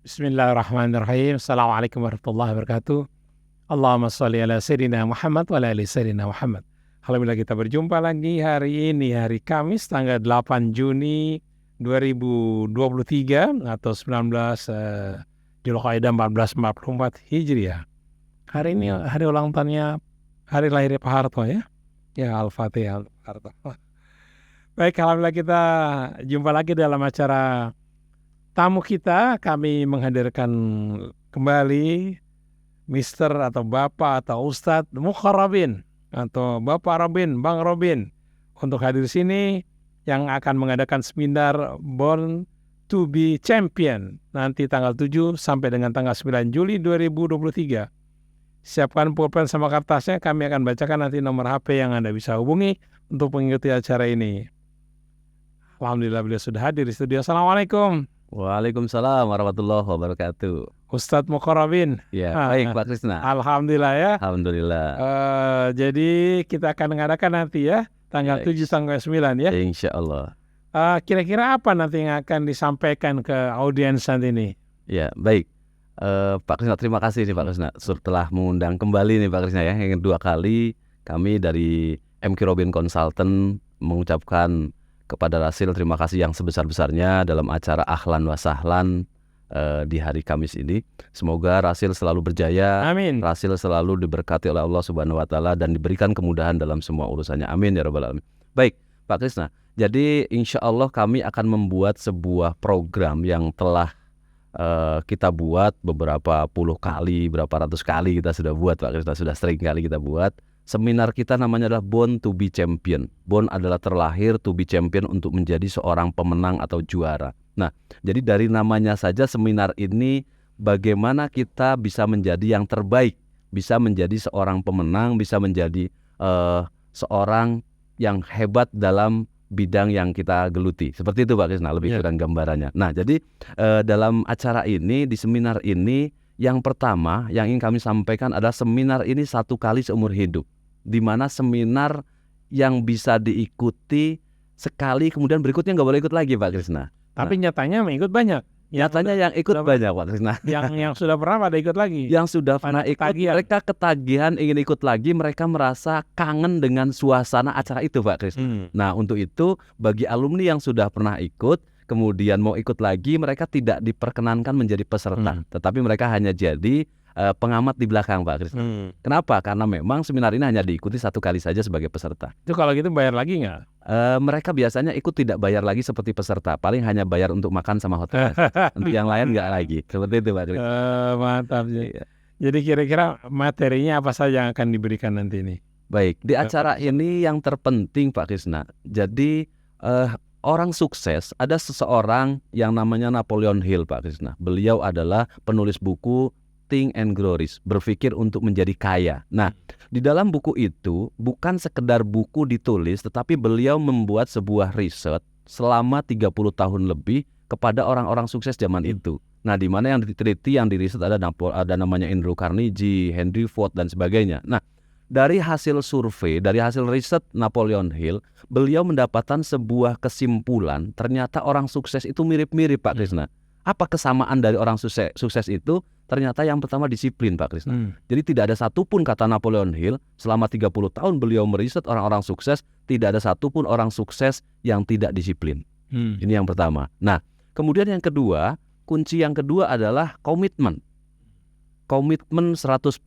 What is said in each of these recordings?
Bismillahirrahmanirrahim. Assalamualaikum warahmatullahi wabarakatuh. Allahumma sholli ala Sayyidina Muhammad wa ala ali Sayyidina Muhammad. Alhamdulillah kita berjumpa lagi hari ini, hari Kamis tanggal 8 Juni 2023 atau 19 Dzulqa'dah 1444 Hijriah. Hari ini hari ulang tahunnya, hari lahirnya Pak Harto ya. Ya, Al-Fatihah Pak Harto. Baik, alhamdulillah kita jumpa lagi dalam acara tamu kita. Kami menghadirkan kembali Mister atau Bapak atau Ustadz Mukharrabin atau Bapak Robin, Bang Robin untuk hadir sini yang akan mengadakan seminar Born to be Champion nanti tanggal 7 sampai dengan tanggal 9 Juli 2023. Siapkan pulpen sama kertasnya, kami akan bacakan nanti nomor HP yang Anda bisa hubungi untuk mengikuti acara ini. Alhamdulillah beliau sudah hadir di studio. Assalamualaikum. Waalaikumsalam warahmatullahi wabarakatuh. Ustadz Mukharrabin. Ya, baik Pak Krisna. Alhamdulillah ya. Alhamdulillah. Jadi kita akan mengadakan nanti ya tanggal 7 sampai 9 ya. Insya Allah. Kira-kira apa nanti yang akan disampaikan ke audiens nanti ini? Ya, baik. Pak Krisna, terima kasih nih Pak Krisna setelah mengundang kembali nih Pak Krisna ya. Yang kedua kali kami dari MK Robin Consultant mengucapkan kepada Rasil terima kasih yang sebesar-besarnya dalam acara Ahlan wa Sahlan di hari Kamis ini. Semoga Rasil selalu berjaya. Amin. Rasil selalu diberkati oleh Allah Subhanahu wa taala dan diberikan kemudahan dalam semua urusannya. Amin ya rabbal alamin. Baik, Pak Krisna. Jadi insya Allah kami akan membuat sebuah program yang telah kita buat beberapa puluh kali, berapa ratus kali kita sudah buat Pak Krisna, sudah sering kali kita buat. Seminar kita namanya adalah Born to be Champion. Born adalah terlahir, to be champion untuk menjadi seorang pemenang atau juara. Nah, jadi dari namanya saja seminar ini bagaimana kita bisa menjadi yang terbaik, bisa menjadi seorang pemenang, bisa menjadi seorang yang hebat dalam bidang yang kita geluti. Seperti itu Pak Krisna, lebih kurang gambarannya. Nah, jadi dalam acara ini, di seminar ini, yang pertama yang ingin kami sampaikan adalah seminar ini satu kali seumur hidup, di mana seminar yang bisa diikuti sekali kemudian berikutnya nggak boleh ikut lagi Pak Krisna. Tapi nyatanya mengikut banyak. Nyatanya yang ikut banyak Pak Krisna. Yang sudah pernah pada ikut lagi. Yang sudah pernah ikut, mereka ketagihan ingin ikut lagi, mereka merasa kangen dengan suasana acara itu Pak Krisna. Nah, untuk itu bagi alumni yang sudah pernah ikut kemudian mau ikut lagi, mereka tidak diperkenankan menjadi peserta, tetapi mereka hanya jadi pengamat di belakang Pak Krisna. Kenapa? Karena memang seminar ini hanya diikuti satu kali saja sebagai peserta. Itu kalau gitu bayar lagi nggak? Mereka biasanya ikut tidak bayar lagi seperti peserta, paling hanya bayar untuk makan sama hotel. Untuk yang lain nggak lagi. Seperti itu Pak Krisna. Mantap. Jadi kira-kira materinya apa saja yang akan diberikan nanti ini? Baik, di acara ini yang terpenting Pak Krisna, jadi orang sukses, ada seseorang yang namanya Napoleon Hill Pak Krisna. Beliau adalah penulis buku Think and Grow Rich, berpikir untuk menjadi kaya. Nah, di dalam buku itu bukan sekedar buku ditulis, tetapi beliau membuat sebuah riset selama 30 tahun lebih kepada orang-orang sukses zaman itu. Nah, di mana yang diteliti, yang diriset ada namanya Andrew Carnegie, Henry Ford dan sebagainya. Nah, dari hasil survei, dari hasil riset Napoleon Hill, beliau mendapatkan sebuah kesimpulan, ternyata orang sukses itu mirip-mirip Pak Krisna. Apa kesamaan dari orang sukses itu? Ternyata yang pertama disiplin Pak Krisna. Jadi tidak ada satupun, kata Napoleon Hill, selama 30 tahun beliau meriset orang-orang sukses, tidak ada satupun orang sukses yang tidak disiplin. Ini yang pertama. Nah, kemudian yang kedua, kunci yang kedua adalah komitmen. Komitmen 100%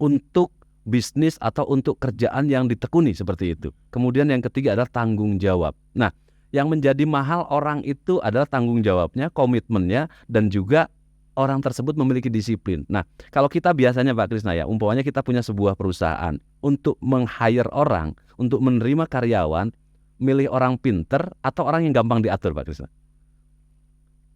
untuk bisnis atau untuk kerjaan yang ditekuni seperti itu. Kemudian yang ketiga adalah tanggung jawab. Nah, yang menjadi mahal orang itu adalah tanggung jawabnya, komitmennya, dan juga orang tersebut memiliki disiplin. Nah, kalau kita biasanya Pak Krisna ya, umpamanya kita punya sebuah perusahaan, untuk meng-hire orang, untuk menerima karyawan, milih orang pinter atau orang yang gampang diatur Pak Krisna?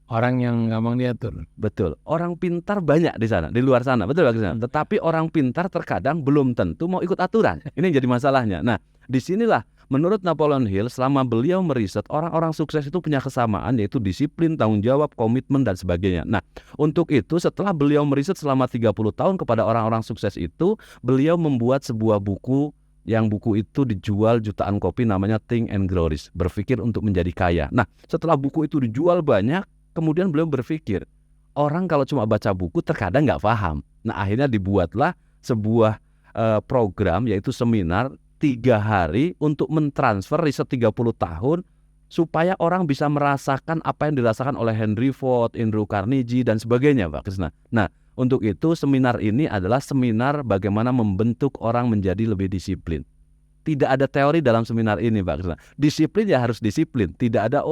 Orang yang gampang diatur. Betul. Orang pintar banyak di sana, di luar sana. Betul Pak Krisna. Tetapi orang pintar terkadang belum tentu mau ikut aturan. Ini yang jadi masalahnya. Nah, disinilah menurut Napoleon Hill, selama beliau meriset, orang-orang sukses itu punya kesamaan, yaitu disiplin, tanggung jawab, komitmen, dan sebagainya. Nah, untuk itu setelah beliau meriset selama 30 tahun kepada orang-orang sukses itu, beliau membuat sebuah buku, yang buku itu dijual jutaan kopi, namanya Think and Grow Rich, berpikir untuk menjadi kaya. Nah, setelah buku itu dijual banyak, kemudian beliau berpikir, orang kalau cuma baca buku terkadang nggak paham. Nah, akhirnya dibuatlah sebuah program, yaitu seminar 3 hari untuk mentransfer riset 30 tahun supaya orang bisa merasakan apa yang dirasakan oleh Henry Ford, Andrew Carnegie dan sebagainya, Pak Krisna. Nah, untuk itu seminar ini adalah seminar bagaimana membentuk orang menjadi lebih disiplin. Tidak ada teori dalam seminar ini, Pak Krisna. Disiplin ya harus disiplin. Tidak ada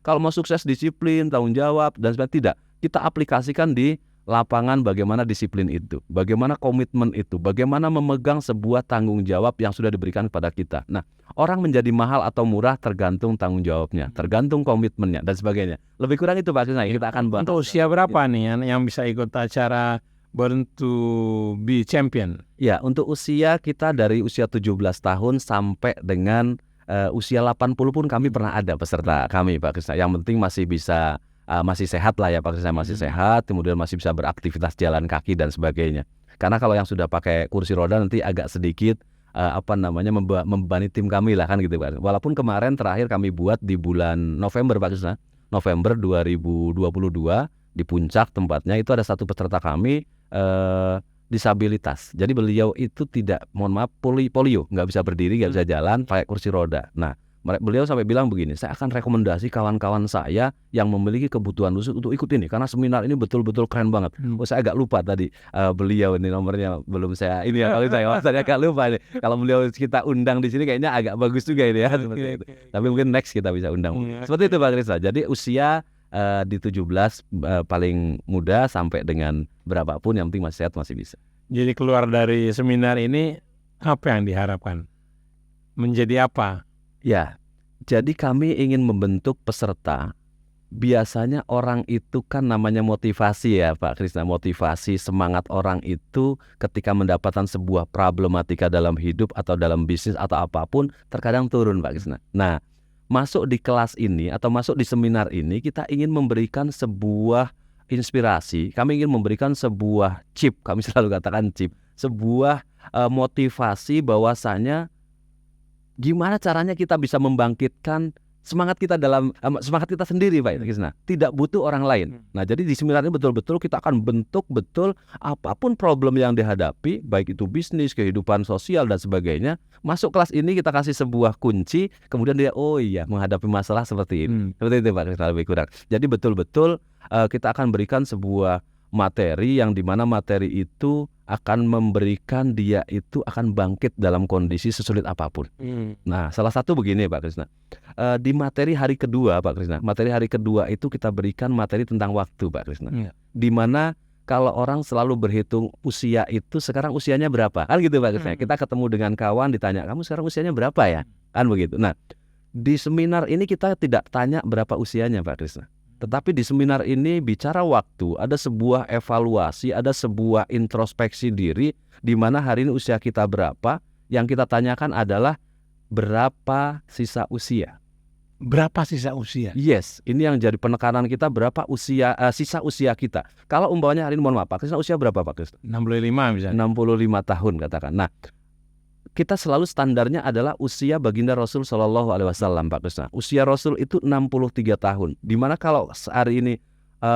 kalau mau sukses disiplin, tanggung jawab dan sebagainya. Tidak. Kita aplikasikan di lapangan bagaimana disiplin itu, bagaimana komitmen itu, bagaimana memegang sebuah tanggung jawab yang sudah diberikan kepada kita. Nah, orang menjadi mahal atau murah tergantung tanggung jawabnya, tergantung komitmennya dan sebagainya. Lebih kurang itu, Pak Krisna. Kita akan bahas. Untuk usia berapa nih yang bisa ikut acara Born to be Champion? Ya, untuk usia kita dari usia 17 tahun sampai dengan usia 80 pun kami pernah ada peserta kami, Pak Krisna. Yang penting masih bisa masih sehat lah ya, Pak Krisna, masih sehat, kemudian masih bisa beraktivitas jalan kaki dan sebagainya. Karena kalau yang sudah pakai kursi roda nanti agak sedikit membebani tim kami lah kan gitu, Pak. Walaupun kemarin terakhir kami buat di bulan November, Pak Krisna. November 2022 di Puncak tempatnya, itu ada satu peserta kami disabilitas. Jadi beliau itu tidak, mohon maaf, polio, nggak bisa berdiri, nggak bisa jalan, pakai kursi roda. Nah, beliau sampai bilang begini, saya akan rekomendasi kawan-kawan saya yang memiliki kebutuhan khusus untuk ikut ini karena seminar ini betul-betul keren banget. Saya agak lupa tadi beliau ini nomornya belum saya ini ya, kalau saya agak lupa ini. Kalau beliau kita undang di sini kayaknya agak bagus juga ini ya. Tapi mungkin next kita bisa undang. Seperti itu, Pak Krisna. Jadi usia di 17 paling muda sampai dengan berapapun yang penting masih sehat, masih bisa. Jadi keluar dari seminar ini apa yang diharapkan? Menjadi apa? Ya, jadi kami ingin membentuk peserta. Biasanya orang itu kan namanya motivasi ya, Pak Krisna. Motivasi, semangat orang itu ketika mendapatkan sebuah problematika dalam hidup atau dalam bisnis atau apapun terkadang turun, Pak Krisna. Nah, masuk di kelas ini atau masuk di seminar ini kita ingin memberikan sebuah inspirasi. Kami ingin memberikan sebuah chip, kami selalu katakan chip, sebuah motivasi bahwasanya gimana caranya kita bisa membangkitkan semangat kita dalam semangat kita sendiri, Pak Krisna. Tidak butuh orang lain. Nah, jadi di seminar ini betul-betul kita akan bentuk betul apapun problem yang dihadapi, baik itu bisnis, kehidupan sosial dan sebagainya. Masuk kelas ini kita kasih sebuah kunci, kemudian dia menghadapi masalah seperti ini. Seperti itu, Pak Krisna, lebih kurang. Jadi betul-betul kita akan berikan sebuah materi yang dimana materi itu akan memberikan dia itu akan bangkit dalam kondisi sesulit apapun. Nah, salah satu begini, Pak Krisna. Di materi hari kedua, Pak Krisna, materi hari kedua itu kita berikan materi tentang waktu, Pak Krisna. Di mana kalau orang selalu berhitung usia itu sekarang usianya berapa? Kan gitu, Pak Krisna. Kita ketemu dengan kawan ditanya, "Kamu sekarang usianya berapa ya?" Kan begitu. Nah, di seminar ini kita tidak tanya berapa usianya, Pak Krisna. Tetapi di seminar ini bicara waktu, ada sebuah evaluasi, ada sebuah introspeksi diri di mana hari ini usia kita berapa, yang kita tanyakan adalah berapa sisa usia. Berapa sisa usia? Yes, ini yang jadi penekanan kita, berapa usia sisa usia kita. Kalau umpamanya hari ini, mohon maaf, Pak Krisna usia berapa, Pak Krisna? 65 misalnya. 65 tahun katakan. Nah, kita selalu standarnya adalah usia baginda Rasul Shallallahu Alaihi Wasallam, Pak Krisna. Usia Rasul itu 63 tahun. Dimana kalau hari ini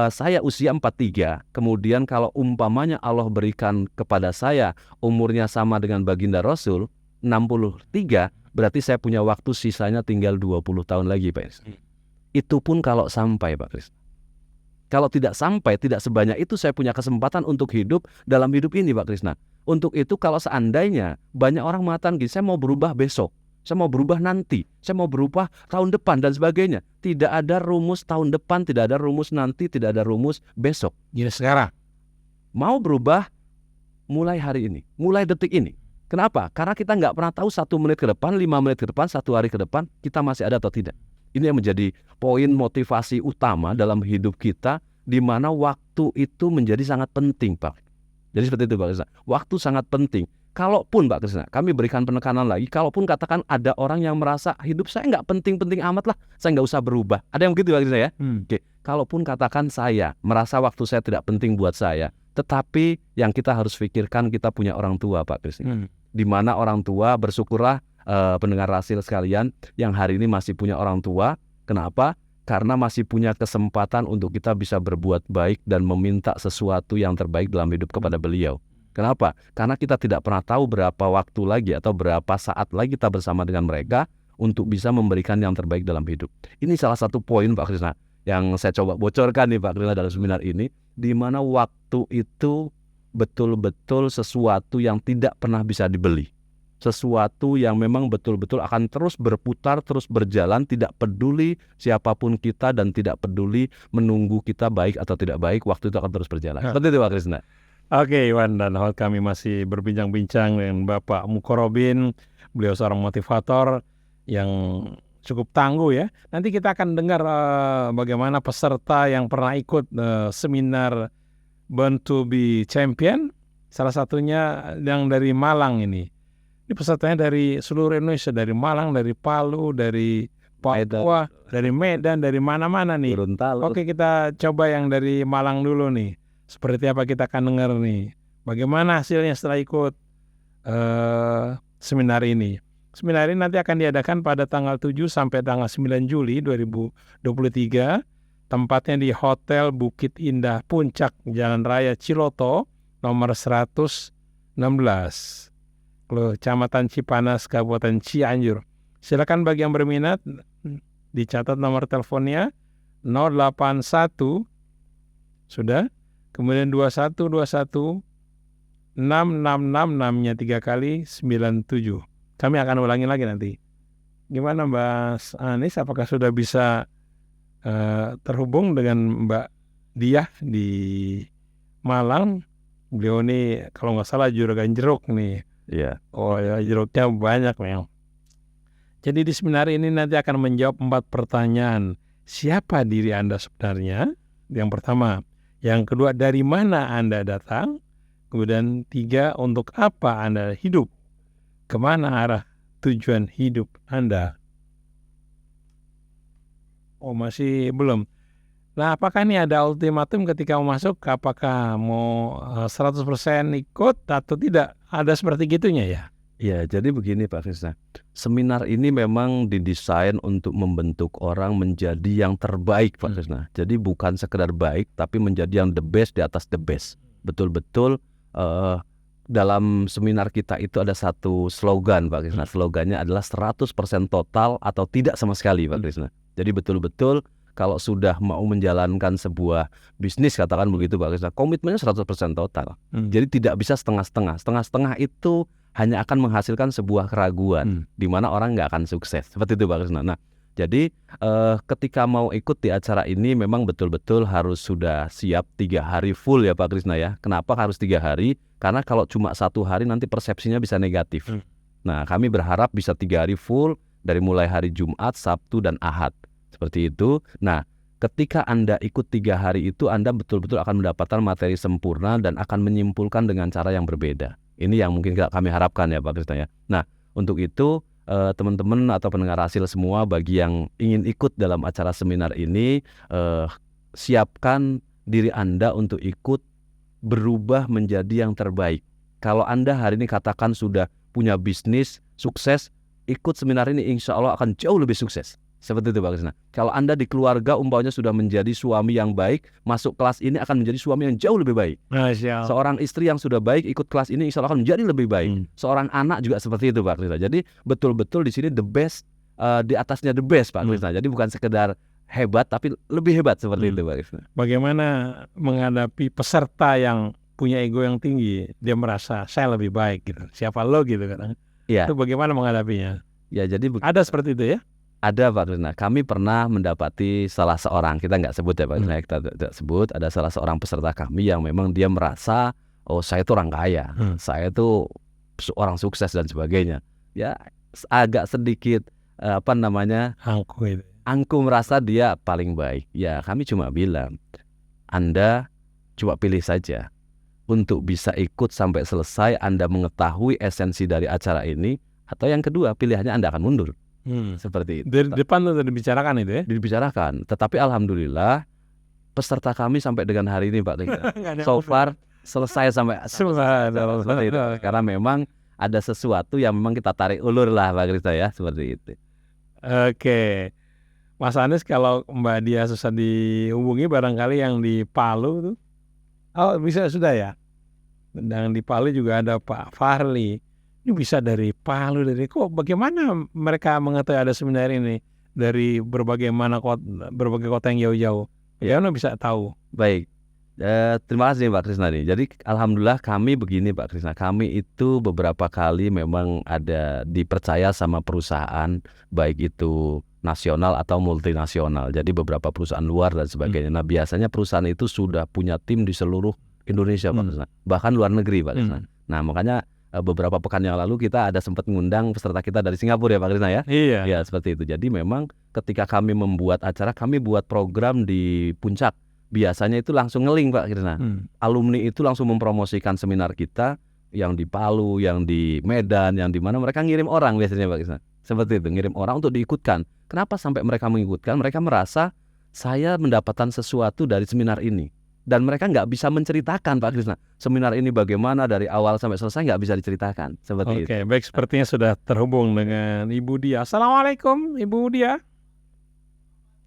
saya usia 43, kemudian kalau umpamanya Allah berikan kepada saya umurnya sama dengan baginda Rasul 63, berarti saya punya waktu sisanya tinggal 20 tahun lagi, Pak Krisna. Itu pun kalau sampai, Pak Krisna. Kalau tidak sampai, tidak sebanyak itu saya punya kesempatan untuk hidup dalam hidup ini, Pak Krisna. Untuk itu kalau seandainya banyak orang mengatakan gini, saya mau berubah besok, saya mau berubah nanti, saya mau berubah tahun depan dan sebagainya. Tidak ada rumus tahun depan, tidak ada rumus nanti, tidak ada rumus besok. Jadi sekarang mau berubah mulai hari ini, mulai detik ini. Kenapa? Karena kita nggak pernah tahu 1 menit ke depan, 5 menit ke depan, 1 hari ke depan kita masih ada atau tidak. Ini yang menjadi poin motivasi utama dalam hidup kita, di mana waktu itu menjadi sangat penting, Pak. Jadi seperti itu, Pak Krisna. Waktu sangat penting. Kalaupun, Pak Krisna, kami berikan penekanan lagi, kalaupun katakan ada orang yang merasa hidup saya nggak penting-penting amat lah, saya nggak usah berubah. Ada yang begitu, Pak Krisna ya? Oke. Kalaupun katakan saya merasa waktu saya tidak penting buat saya, tetapi yang kita harus pikirkan kita punya orang tua, Pak Krisna. Di mana orang tua, bersyukurlah pendengar Rasil sekalian yang hari ini masih punya orang tua. Kenapa? karena masih punya kesempatan untuk kita bisa berbuat baik dan meminta sesuatu yang terbaik dalam hidup kepada beliau. Kenapa? Karena kita tidak pernah tahu berapa waktu lagi atau berapa saat lagi kita bersama dengan mereka untuk bisa memberikan yang terbaik dalam hidup. Ini salah satu poin Pak Krisna yang saya coba bocorkan nih Pak Krisna dalam seminar ini, di mana waktu itu betul-betul sesuatu yang tidak pernah bisa dibeli. Sesuatu yang memang betul-betul akan terus berputar, terus berjalan, tidak peduli siapapun kita dan tidak peduli menunggu kita baik atau tidak baik, waktu itu akan terus berjalan. Seperti itu Pak Krisna. Oke, Iwan dan Hot, kami masih berbincang-bincang dengan Bapak Mukorobin. Beliau seorang motivator yang cukup tangguh ya. Nanti kita akan dengar bagaimana peserta yang pernah ikut seminar Born to be Champion. Salah satunya yang dari Malang ini. Ini pesertanya dari seluruh Indonesia, dari Malang, dari Palu, dari Papua, dari Medan, dari mana-mana nih. Oke, kita coba yang dari Malang dulu nih. Seperti apa kita akan dengar nih. Bagaimana hasilnya setelah ikut seminar ini. Seminar ini nanti akan diadakan pada tanggal 7 sampai tanggal 9 Juli 2023. Tempatnya di Hotel Bukit Indah Puncak, Jalan Raya Ciloto, nomor 116. Kecamatan Cipanas, Kabupaten Cianjur. Silakan bagi yang berminat, dicatat nomor teleponnya 081, sudah, kemudian 2121 666-nya 3 kali 97. Kami akan ulangi lagi nanti. Gimana Mbak Anis, apakah sudah bisa terhubung dengan Mbak Diah di Malang? Beliau ini kalau nggak salah juragan jeruk nih. Iya. Oh ya, jeruknya banyak memang. Jadi di seminar ini nanti akan menjawab 4 pertanyaan. Siapa diri Anda sebenarnya? Yang pertama. Yang kedua, dari mana Anda datang? Kemudian 3, untuk apa Anda hidup? Kemana arah tujuan hidup Anda? Oh, masih belum. Nah, apakah ini ada ultimatum ketika mau masuk? Apakah mau 100% ikut atau tidak? Ada seperti gitunya ya? Ya, jadi begini Pak Krisna. Seminar ini memang didesain untuk membentuk orang menjadi yang terbaik Pak Krisna. Jadi bukan sekedar baik, tapi menjadi yang the best di atas the best. Betul-betul dalam seminar kita itu ada satu slogan Pak Krisna. Slogannya adalah 100% total atau tidak sama sekali Pak Krisna. Jadi betul-betul kalau sudah mau menjalankan sebuah bisnis, katakan begitu Pak Krisna, komitmennya 100% total. Jadi tidak bisa setengah-setengah. Setengah-setengah itu hanya akan menghasilkan sebuah keraguan, di mana orang nggak akan sukses. Seperti itu Pak Krisna. Nah, jadi ketika mau ikut di acara ini memang betul-betul harus sudah siap 3 hari full ya Pak Krisna ya. Kenapa harus 3 hari? Karena kalau cuma 1 hari nanti persepsinya bisa negatif. Nah, kami berharap bisa 3 hari full dari mulai hari Jumat, Sabtu, dan Ahad. Seperti itu. Nah, ketika Anda ikut 3 hari itu, Anda betul-betul akan mendapatkan materi sempurna dan akan menyimpulkan dengan cara yang berbeda. Ini yang mungkin kami harapkan ya Pak Krisna ya. Nah, untuk itu teman-teman atau pendengar hasil semua, bagi yang ingin ikut dalam acara seminar ini, siapkan diri Anda untuk ikut berubah menjadi yang terbaik. Kalau Anda hari ini katakan sudah punya bisnis, sukses, ikut seminar ini insya Allah akan jauh lebih sukses. Seperti itu Pak Krisna. Kalau Anda di keluarga umpamanya sudah menjadi suami yang baik, masuk kelas ini akan menjadi suami yang jauh lebih baik. Seorang istri yang sudah baik ikut kelas ini insya Allah akan menjadi lebih baik. Seorang anak juga seperti itu Pak Krisna. Jadi betul-betul di sini the best, di atasnya the best Pak Krisna. Jadi bukan sekedar hebat tapi lebih hebat seperti itu Pak Krisna. Bagaimana menghadapi peserta yang punya ego yang tinggi? Dia merasa saya lebih baik gitu. Siapa lo gitu kan? Iya. Itu bagaimana menghadapinya? Ya, jadi ada seperti itu ya? Ada Pak Krisna, kami pernah mendapati salah seorang, kita nggak sebut ya Pak Krisna, kita tidak sebut, ada salah seorang peserta kami yang memang dia merasa, oh saya itu orang kaya, saya itu orang sukses dan sebagainya. Ya agak sedikit angku merasa dia paling baik. Ya kami cuma bilang, Anda coba pilih saja untuk bisa ikut sampai selesai, Anda mengetahui esensi dari acara ini, atau yang kedua pilihannya Anda akan mundur. Seperti itu. Dari depan itu dibicarakan itu ya? Dibicarakan. Tetapi alhamdulillah peserta kami sampai dengan hari ini Pak Krisna so far selesai sampai seperti itu. Karena memang ada sesuatu yang memang kita tarik ulur lah Pak Krisna ya, seperti itu. Oke. Mas Anies kalau Mbak Dia susah dihubungi barangkali yang di Palu tuh. Oh bisa sudah ya. Dan di Palu juga ada Pak Fahri. Ini bisa dari Palu dari kok bagaimana mereka mengetahui ada seminar ini dari berbagai kota yang jauh-jauh. Bagaimana bisa tahu? Baik. Terima kasih Pak Krisna nih. Jadi alhamdulillah kami begini Pak Krisna. Kami itu beberapa kali memang ada dipercaya sama perusahaan baik itu nasional atau multinasional. Jadi beberapa perusahaan luar dan sebagainya. Nah, biasanya perusahaan itu sudah punya tim di seluruh Indonesia Pak Krisna. Bahkan luar negeri Pak Krisna. Nah, makanya beberapa pekan yang lalu kita ada sempat mengundang peserta kita dari Singapura ya Pak Krisna ya. Iya. Ya, seperti itu. Jadi memang ketika kami membuat acara, kami buat program di Puncak. Biasanya itu langsung ngeling Pak Krisna. Alumni itu langsung mempromosikan seminar kita yang di Palu, yang di Medan, yang di mana mereka ngirim orang biasanya Pak Krisna. Seperti itu, ngirim orang untuk diikutkan. Kenapa sampai mereka mengikutkan? Mereka merasa saya mendapatkan sesuatu dari seminar ini. Dan mereka nggak bisa menceritakan Pak Krisna. Seminar ini bagaimana dari awal sampai selesai nggak bisa diceritakan. Seperti itu. Oke, baik, sepertinya sudah terhubung dengan Ibu Dia. Assalamualaikum Ibu Dia.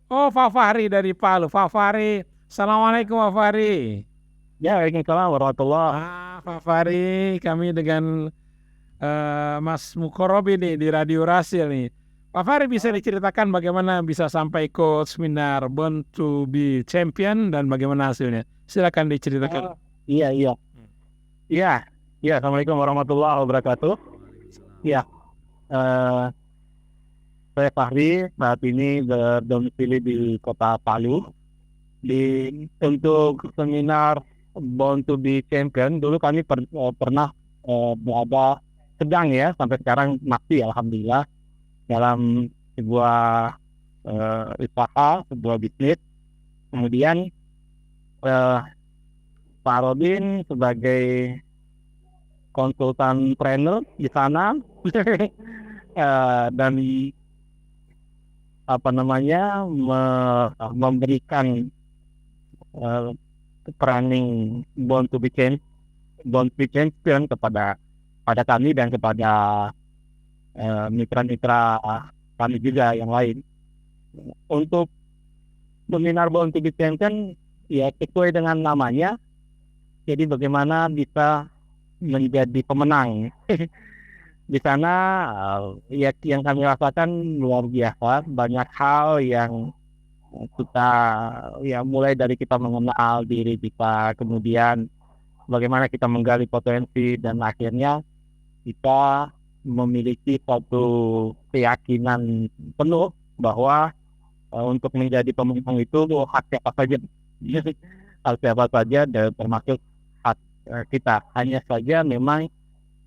Oh, Pak Fahri dari Palu. Pak Fahri. Assalamualaikum Pak Fahri. Ya, waalaikumsalam warahmatullahi. Pak Fahri, kami dengan Mas Mukorobi nih di Radio Rasil nih. Pak Fahri bisa diceritakan bagaimana bisa sampai ikut seminar Born to be Champion dan bagaimana hasilnya? Silakan diceritakan. Iya. Assalamualaikum warahmatullahi wabarakatuh. Ya, saya Fahri, saat ini berdomisili di Kota Palu. Untuk seminar Born to be Champion, dulu kami pernah berada sedang ya, sampai sekarang masih alhamdulillah dalam sebuah usaha, sebuah bisnis. Kemudian Pak Robin sebagai konsultan trainer di sana dan memberikan training Born to be Champion kepada kami dan kepada mitra-mitra kami juga yang lain. Untuk seminar Born to be Champion ya sesuai dengan namanya, jadi bagaimana bisa menjadi pemenang. Di sana ya yang kami rasakan luar biasa, banyak hal yang kita ya mulai dari kita mengenal diri kita, kemudian bagaimana kita menggali potensi dan akhirnya kita memiliki suatu keyakinan penuh bahwa untuk menjadi pemenang itu hak siapa saja, hak siapa saja dan termasuk hak kita. Hanya saja memang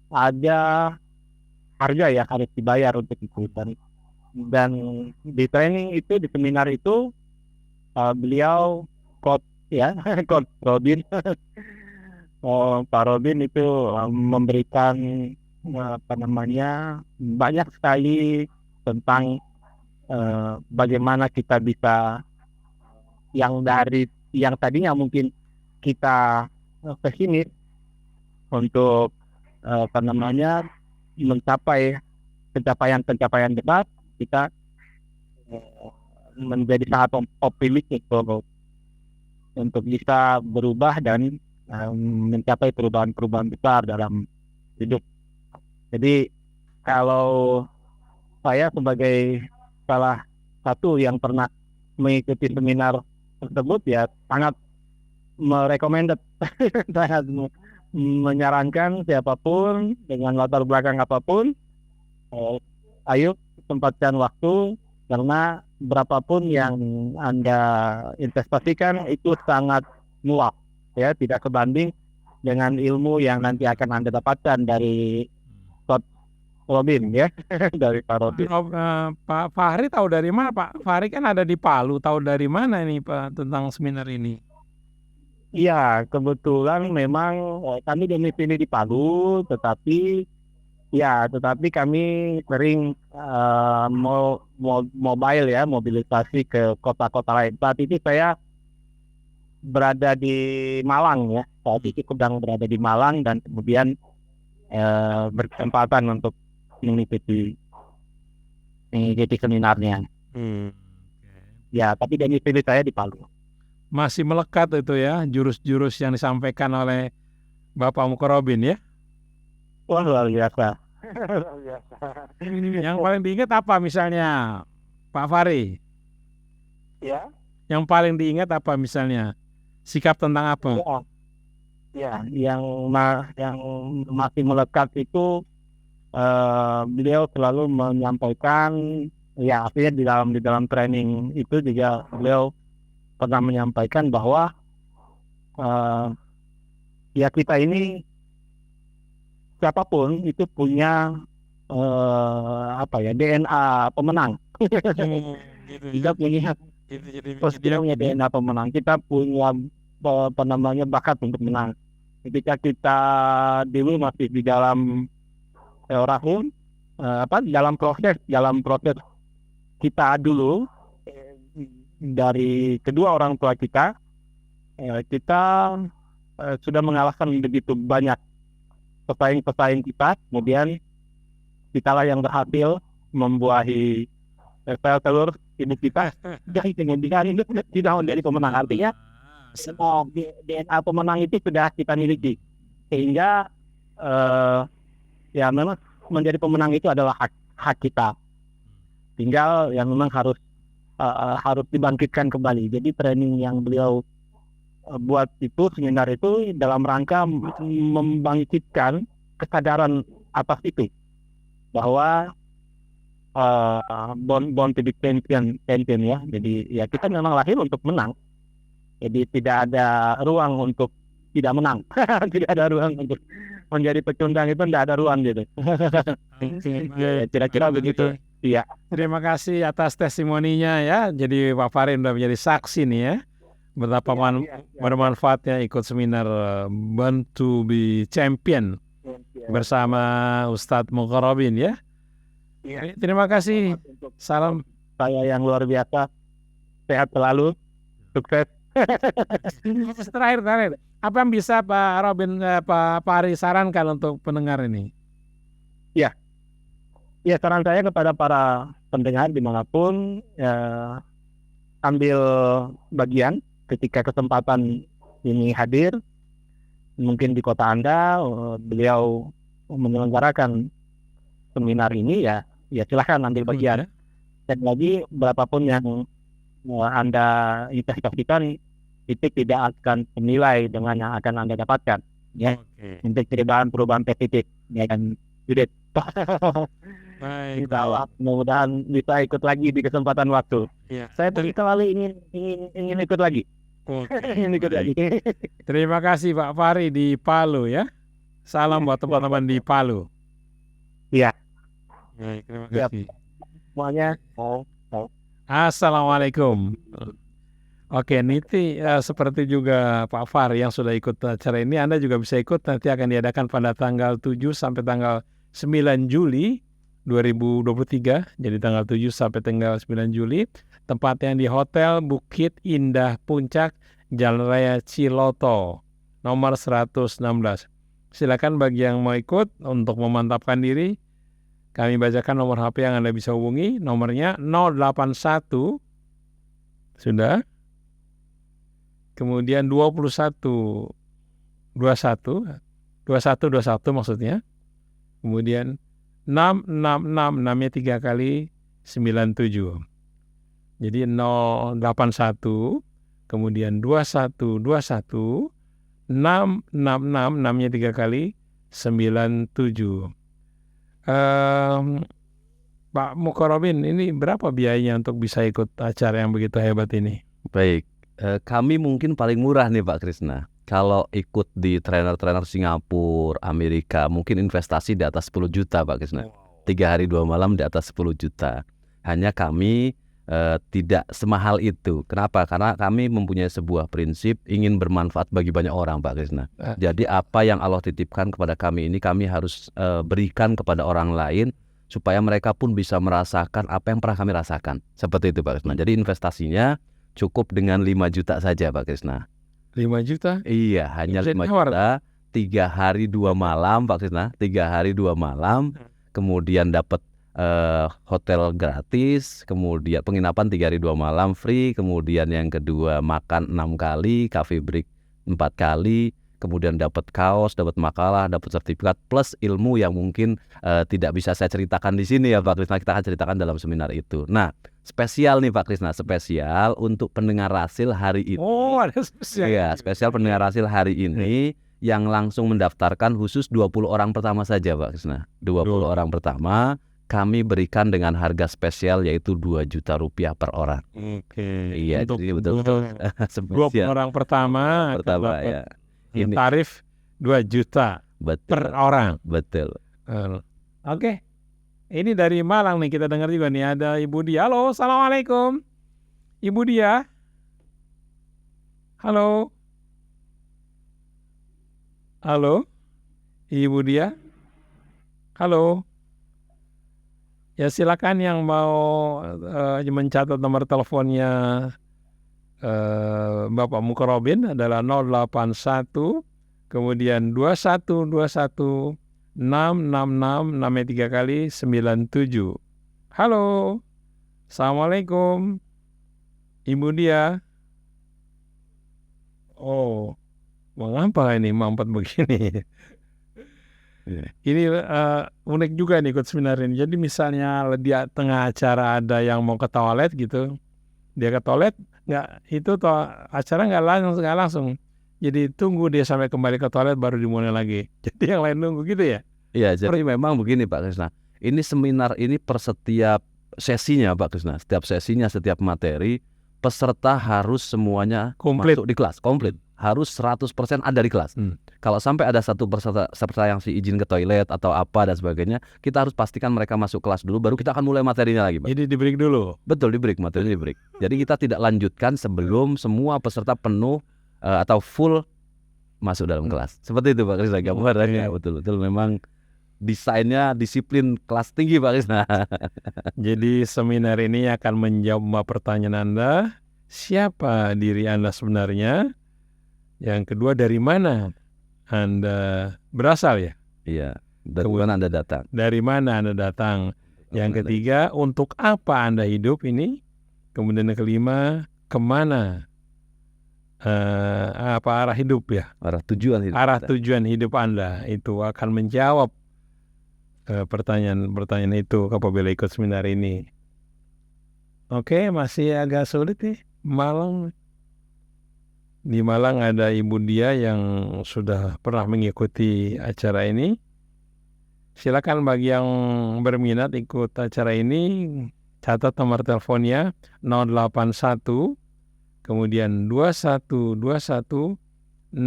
ada harga yang harus dibayar untuk itu. Dan di training itu, di seminar itu beliau coach Robin Pak Robin itu memberikan banyak sekali tentang bagaimana kita bisa yang tadinya mungkin kita pesimis untuk mencapai pencapaian besar, kita menjadi sangat optimis untuk bisa berubah dan mencapai perubahan besar dalam hidup. Jadi kalau saya sebagai salah satu yang pernah mengikuti seminar tersebut ya sangat merekomended sangat menyarankan siapapun dengan latar belakang apapun, ayo sempatkan waktu, karena berapapun yang Anda investasikan itu sangat muak ya, tidak sebanding dengan ilmu yang nanti akan Anda dapatkan dari Coach Robin ya. Dari Pak Robin. Pak Fahri tahu dari mana Pak? Fahri kan ada di Palu, tahu dari mana ini Pak tentang seminar ini? Iya, kebetulan memang kami domisili di Palu, tetapi kami sering mobile ya, mobilisasi ke kota-kota lain. Saat ini saya berada di Malang ya, saat ini sedang berada di Malang dan kemudian berkesempatan untuk mengikuti seminarnya. Ya, tapi domisili saya di Palu. Masih melekat itu ya jurus-jurus yang disampaikan oleh Bapak Mukarobin ya. Wah, luar biasa. Yang paling diingat apa misalnya Pak Fahri? Ya, Yang paling diingat apa misalnya? Sikap tentang apa? yang masih melekat itu beliau selalu menyampaikan, ya artinya di dalam training itu juga beliau pernah menyampaikan bahwa ya kita ini siapapun itu punya DNA pemenang. Kita punya DNA pemenang. Kita punya bakat untuk menang. Ketika kita dulu masih di dalam rahim, dalam proses kita dulu dari kedua orang tua kita, kita sudah mengalahkan begitu banyak pesaing-pesaing kita. Kemudian kitalah yang berhasil membuahi sel telur ini kita. Jadi kemudian ini tidak menjadi pemenang. Artinya semua DNA pemenang itu sudah kita miliki, sehingga ya memang menjadi pemenang itu adalah hak kita. Tinggal yang memang harus dibangkitkan kembali. Jadi training yang beliau buat itu, seminar itu dalam rangka membangkitkan kesadaran atas itu, bahwa born to be champion ya. Jadi ya kita memang lahir untuk menang. Jadi tidak ada ruang untuk tidak menang. Tidak ada ruang untuk menjadi pecundang, itu tidak ada ruang gitu. Kira-kira begitu. Iya. Terima kasih atas testimoninya ya. Jadi Pak Fahri sudah menjadi saksi nih ya. Betapa bermanfaatnya ikut seminar Born to be Champion bersama Ustadz Mukarobin ya. Terima kasih. Salam. Saya yang luar biasa. Sehat selalu. Sukses. Terakhir. Apa yang bisa Pak Robin, Pak Fahri sarankan untuk pendengar ini? Ya, saran saya kepada para pendengar dimanapun, ambil bagian ketika kesempatan ini hadir. Mungkin di kota Anda beliau menyelenggarakan seminar ini, ya silahkan ambil bagian. Dan lagi berapapun yang Anda investasikan itu tidak akan senilai dengan yang akan Anda dapatkan. Ya, untuk perubahan positif. Ya kan, Yudit. Baik. Mudah-mudahan bisa ikut lagi di kesempatan waktu. Ya. Saya kali ingin ikut lagi. Ingin ikut lagi. Terima kasih Pak Fahri di Palu ya. Salam buat teman-teman di Palu. Iya. Baik, terima kasih. Semuanya. Assalamualaikum. Oke, Niti, seperti juga Pak Fahri yang sudah ikut acara ini, Anda juga bisa ikut. Nanti akan diadakan pada tanggal 7 sampai tanggal 9 Juli 2023. Jadi tanggal 7 sampai tanggal 9 Juli. Tempatnya di Hotel Bukit Indah Puncak, Jalan Raya Ciloto, nomor 116. Silakan bagi yang mau ikut untuk memantapkan diri. Kami bacakan nomor HP yang Anda bisa hubungi. Nomornya 081. Sudah. Kemudian 21 maksudnya. Kemudian 666, 6-nya 3 kali 97. Jadi 081, kemudian 21, 666, 6-nya 3 kali 97. Pak Mukarobin, ini berapa biayanya untuk bisa ikut acara yang begitu hebat ini? Baik, kami mungkin paling murah nih Pak Krisna. Kalau ikut di trainer-trainer Singapura, Amerika, mungkin investasi di atas 10 juta Pak Krisna. 3 hari 2 malam di atas 10 juta. Hanya kami tidak semahal itu. Kenapa? Karena kami mempunyai sebuah prinsip ingin bermanfaat bagi banyak orang Pak Krisna. Jadi apa yang Allah titipkan kepada kami ini kami harus berikan kepada orang lain, supaya mereka pun bisa merasakan apa yang pernah kami rasakan. Seperti itu Pak Krisna. Jadi investasinya cukup dengan 5 juta saja Pak Krisna. 5 juta? Iya, hanya 5 juta. 3 hari 2 malam Pak Krisna. 3 hari 2 malam. Kemudian dapat hotel gratis, kemudian penginapan 3 hari 2 malam free, kemudian yang kedua makan 6 kali, coffee break 4 kali, kemudian dapat kaos, dapat makalah, dapat sertifikat, plus ilmu yang mungkin tidak bisa saya ceritakan di sini ya Pak Krisna, kita akan ceritakan dalam seminar itu. Nah, spesial nih Pak Krisna, spesial untuk pendengar Rasil hari ini. Oh, ada spesial. Iya, spesial pendengar Rasil hari ini yang langsung mendaftarkan khusus 20 orang pertama saja Pak Krisna. 20 orang pertama kami berikan dengan harga spesial yaitu 2 juta rupiah per orang. Oke. Iya, Untuk jadi betul-betul 20 spesial. orang pertama akan Pertama dapat ya. Ini tarif 2 juta per betul. orang. Betul. Oke. Ini dari Malang nih, kita dengar juga nih ada Ibu Dia. Halo, Assalamualaikum. Ibu Dia. Halo. Halo. Ibu Dia. Halo. Ya silakan yang mau mencatat nomor teleponnya Bapak Mukarrobin adalah 081 kemudian 2121 666 namanya 3 kali 97. Halo. Assalamualaikum. Ibu Dia. Oh, mengapa ini mampet begini? Ini unik juga nih ikut seminar ini. Jadi misalnya di tengah acara ada yang mau ke toilet gitu, dia ke toilet acara nggak langsung. Jadi tunggu dia sampai kembali ke toilet baru dimulai lagi. Jadi yang lain nunggu gitu ya? Iya, jadi memang begini Pak Krisna. Ini seminar ini per setiap sesinya Pak Krisna, setiap sesinya, setiap materi peserta harus semuanya Komplit. masuk di kelas, komplit. Harus 100% ada di kelas. Kalau sampai ada satu peserta yang izin ke toilet atau apa dan sebagainya, kita harus pastikan mereka masuk kelas dulu, baru kita akan mulai materinya lagi Pak. Jadi di break dulu? Betul, di break, materinya di break. Jadi kita tidak lanjutkan sebelum semua peserta penuh atau full masuk dalam kelas. Seperti itu Pak Krisna gambarannya. Betul-betul memang desainnya disiplin kelas tinggi Pak Krisna. Jadi seminar ini akan menjawab pertanyaan Anda, siapa diri Anda sebenarnya? Yang kedua, dari mana Anda berasal ya? Iya, dari mana Anda datang? Dari mana Anda datang? Yang ketiga, untuk apa Anda hidup ini? Kemudian yang kelima, kemana? Arah hidup ya? Arah tujuan hidup. Arah tujuan hidup Anda itu akan menjawab pertanyaan itu apabila ikut seminar ini. Oke, masih agak sulit nih. Di Malang ada Ibu Dia yang sudah pernah mengikuti acara ini. Silakan bagi yang berminat ikut acara ini, catat nomor teleponnya 081 kemudian 2121 666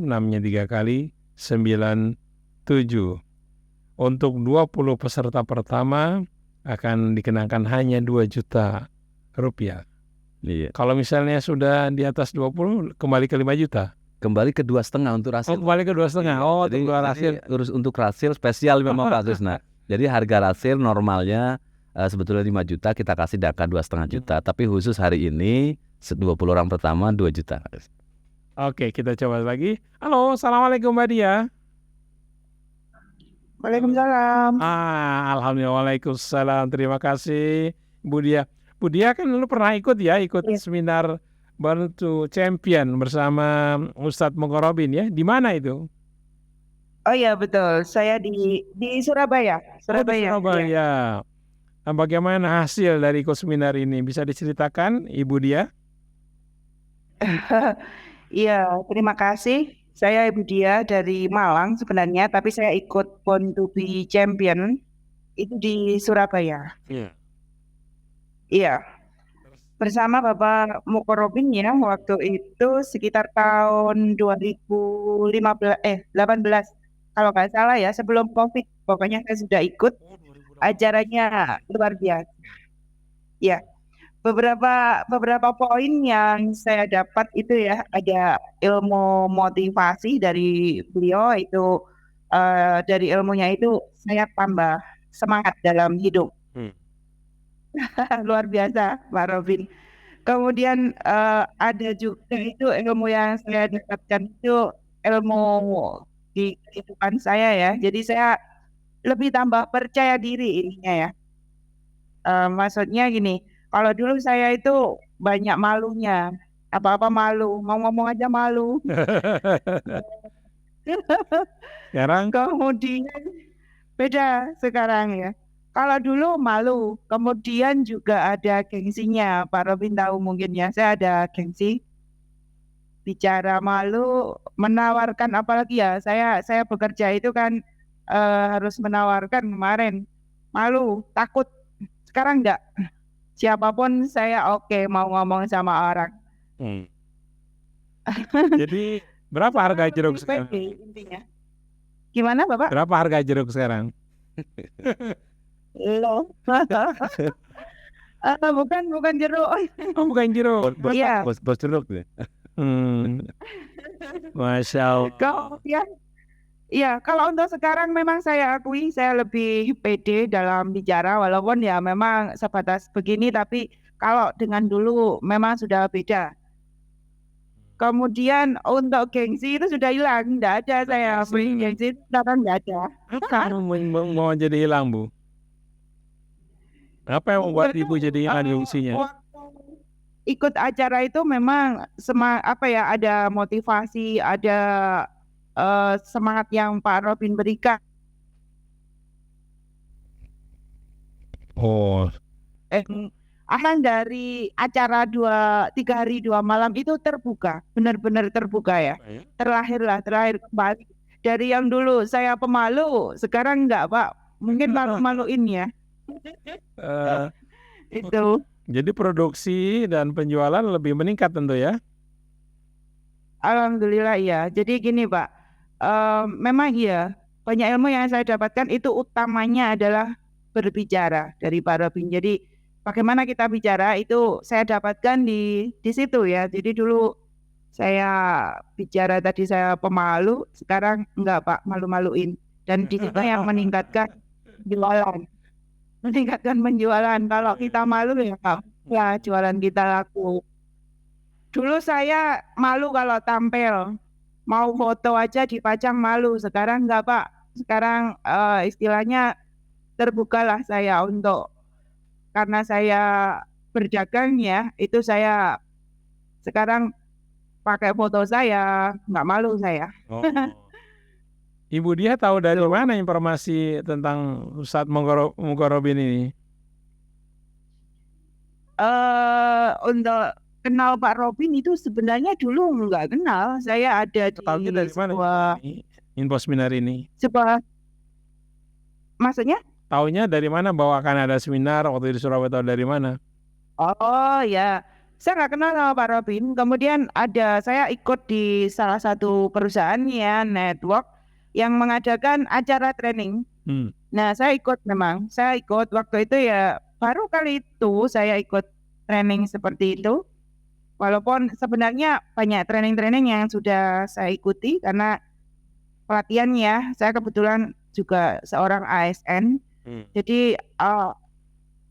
namanya 3 kali 97. Untuk 20 peserta pertama akan dikenakan hanya 2 juta rupiah. Iya. Kalau misalnya sudah di atas 20 kembali ke 5 juta. Kembali ke 2,5 untuk Rasil. Kembali ke 2,5. Oh, jadi, untuk Rasil. Untuk Rasil spesial memang Pak Krisna. Jadi harga Rasil normalnya sebetulnya 5 juta, kita kasih di angka 2,5 juta. Tapi khusus hari ini 20 orang pertama 2 juta. Oke, kita coba lagi. Halo, Assalamualaikum Mbak Dia. Waalaikumsalam. Alhamdulillah, waalaikumsalam. Terima kasih Bu Dia. Bu Dia kan dulu pernah ikut seminar Born to Champion bersama Ustadz Mukarrobin ya. Di mana itu? Oh iya betul, saya di Surabaya. Surabaya. Ya. Nah, bagaimana hasil dari ikut seminar ini? Bisa diceritakan Ibu Dia? Iya, terima kasih. Saya Ibu Dia dari Malang sebenarnya, tapi saya ikut Born to be Champion itu di Surabaya. Iya. Bersama Bapak Mukarrobin ya, waktu itu sekitar tahun 2018 kalau nggak salah ya, sebelum COVID. Pokoknya saya sudah ikut acaranya, luar biasa. Ya, beberapa poin yang saya dapat itu ya, ada ilmu motivasi dari beliau itu, dari ilmunya itu saya tambah semangat dalam hidup. Luar biasa Pak Robin. Kemudian ada juga itu ilmu yang saya dapatkan itu ilmu di kehidupan saya ya. Jadi saya lebih tambah percaya diri ininya ya. Maksudnya gini, kalau dulu saya itu banyak malunya, apa-apa malu, mau ngomong aja malu. Sekarang Kemudian beda sekarang ya. Kalau dulu malu, kemudian juga ada gengsinya. Pak Robin tahu mungkin ya, saya ada gengsi, bicara malu, menawarkan apalagi ya. Saya bekerja itu kan harus menawarkan kemarin. Malu, takut. Sekarang enggak. Siapapun saya oke mau ngomong sama orang. Hmm. Jadi berapa harga jeruk Lebih sekarang? pede intinya. Gimana Bapak? Berapa harga jeruk sekarang? Loh. Bukan jeruk. Oh, bukan jeruk. Iya. Bos jeruk tuh. Masya Allah. Kemudian iya, kalau untuk sekarang memang saya akui saya lebih pede dalam bicara walaupun ya memang sebatas begini tapi kalau dengan dulu memang sudah beda. Kemudian untuk gengsi itu sudah hilang, tidak ada saya gengsi sekarang tidak ada. Apa yang mau jadi hilang, Bu? Apa yang membuat Ibu jadi hilang gengsinya? Waktu ikut acara itu memang ada motivasi, ada semangat yang Pak Robin berikan. Oh, Akan dari acara 3 hari 2 malam itu terbuka, benar-benar terbuka ya. Terlahir kembali. Dari yang dulu saya pemalu, sekarang enggak Pak. Mungkin malu-maluin ya. Itu. Jadi produksi dan penjualan lebih meningkat tentu ya? Alhamdulillah iya. Jadi gini Pak, memang iya banyak ilmu yang saya dapatkan itu utamanya adalah berbicara dari Pak Robin. Jadi bagaimana kita bicara itu saya dapatkan di situ ya. Jadi dulu saya bicara tadi saya pemalu, sekarang enggak Pak, malu-maluin. Dan di situ yang meningkatkan jualan. Meningkatkan penjualan. Kalau kita malu ya Pak, ya jualan kita laku. Dulu saya malu kalau tampil, mau foto aja dipajang malu. Sekarang enggak Pak. Sekarang istilahnya terbukalah saya untuk karena saya berdagang ya, itu saya sekarang pakai foto saya, nggak malu saya. Oh. Ibu dia tahu dari mana informasi tentang Ustadz Mugorobin ini? Untuk kenal Pak Robin itu sebenarnya dulu nggak kenal. Saya ada di Tahunya dari mana info seminar ini? Maksudnya? Tahunya dari mana bahwa akan ada seminar waktu di Surabaya, tahu dari mana? Oh ya, saya nggak kenal sama Pak Robin. Kemudian saya ikut di salah satu perusahaan ya, network yang mengadakan acara training. Nah, saya ikut waktu itu ya baru kali itu saya ikut training seperti itu. Walaupun sebenarnya banyak training-training yang sudah saya ikuti karena pelatihan ya, saya kebetulan juga seorang ASN. Jadi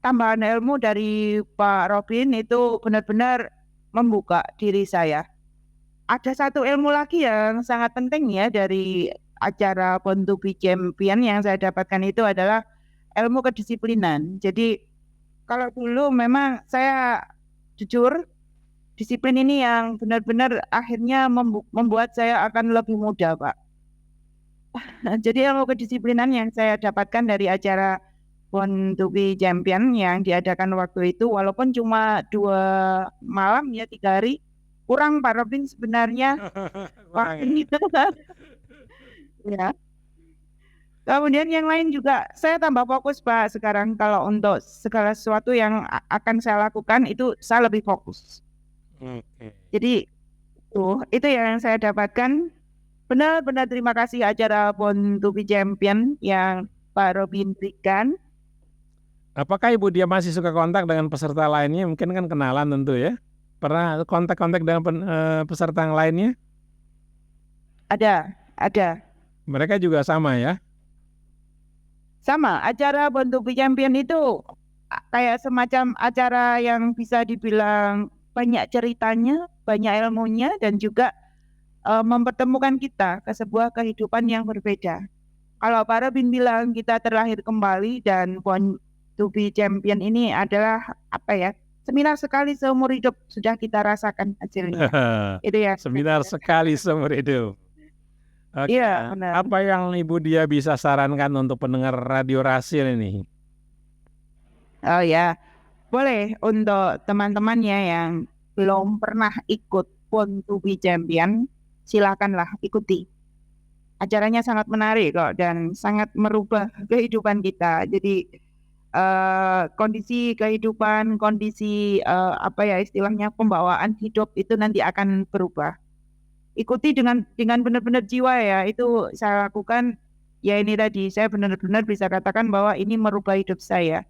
tambahan ilmu dari Pak Robin itu benar-benar membuka diri saya. Ada satu ilmu lagi yang sangat penting ya dari acara Born to be Champion yang saya dapatkan itu adalah ilmu kedisiplinan. Jadi kalau dulu memang saya jujur disiplin ini yang benar-benar akhirnya membuat saya akan lebih mudah Pak. Jadi ilmu kedisiplinan yang saya dapatkan dari acara Born to be Champion yang diadakan waktu itu, walaupun cuma 2 malam ya 3 hari, kurang Pak Robin sebenarnya. Ya. Kemudian yang lain juga saya tambah fokus Pak sekarang kalau untuk segala sesuatu yang akan saya lakukan itu saya lebih fokus. Jadi itu yang saya dapatkan. Benar-benar terima kasih acara Born to be Champion yang Pak Robin berikan. Apakah Ibu dia masih suka kontak dengan peserta lainnya? Mungkin kan kenalan tentu ya. Pernah kontak-kontak dengan peserta yang lainnya? Ada. Mereka juga sama ya? Sama, acara Born to be Champion itu kayak semacam acara yang bisa dibilang banyak ceritanya, banyak ilmunya, dan juga mempertemukan kita ke sebuah kehidupan yang berbeda. Kalau Pak Robin bilang kita terlahir kembali dan Born to be Champion ini adalah apa ya? Seminar sekali seumur hidup sudah kita rasakan hasilnya. Itu ya. Seminar sekali seumur hidup. Oke. Iya, benar. Apa yang Ibu Dia bisa sarankan untuk pendengar Radio Rasil ini? Oh ya, boleh untuk teman-temannya yang belum pernah ikut Born to be Champion, silakanlah ikuti. Acaranya sangat menarik kok dan sangat merubah kehidupan kita. Jadi kondisi kehidupan, kondisi apa ya istilahnya pembawaan hidup itu nanti akan berubah. Ikuti dengan benar-benar jiwa ya. Itu saya lakukan ya ini tadi saya benar-benar bisa katakan bahwa ini merubah hidup saya.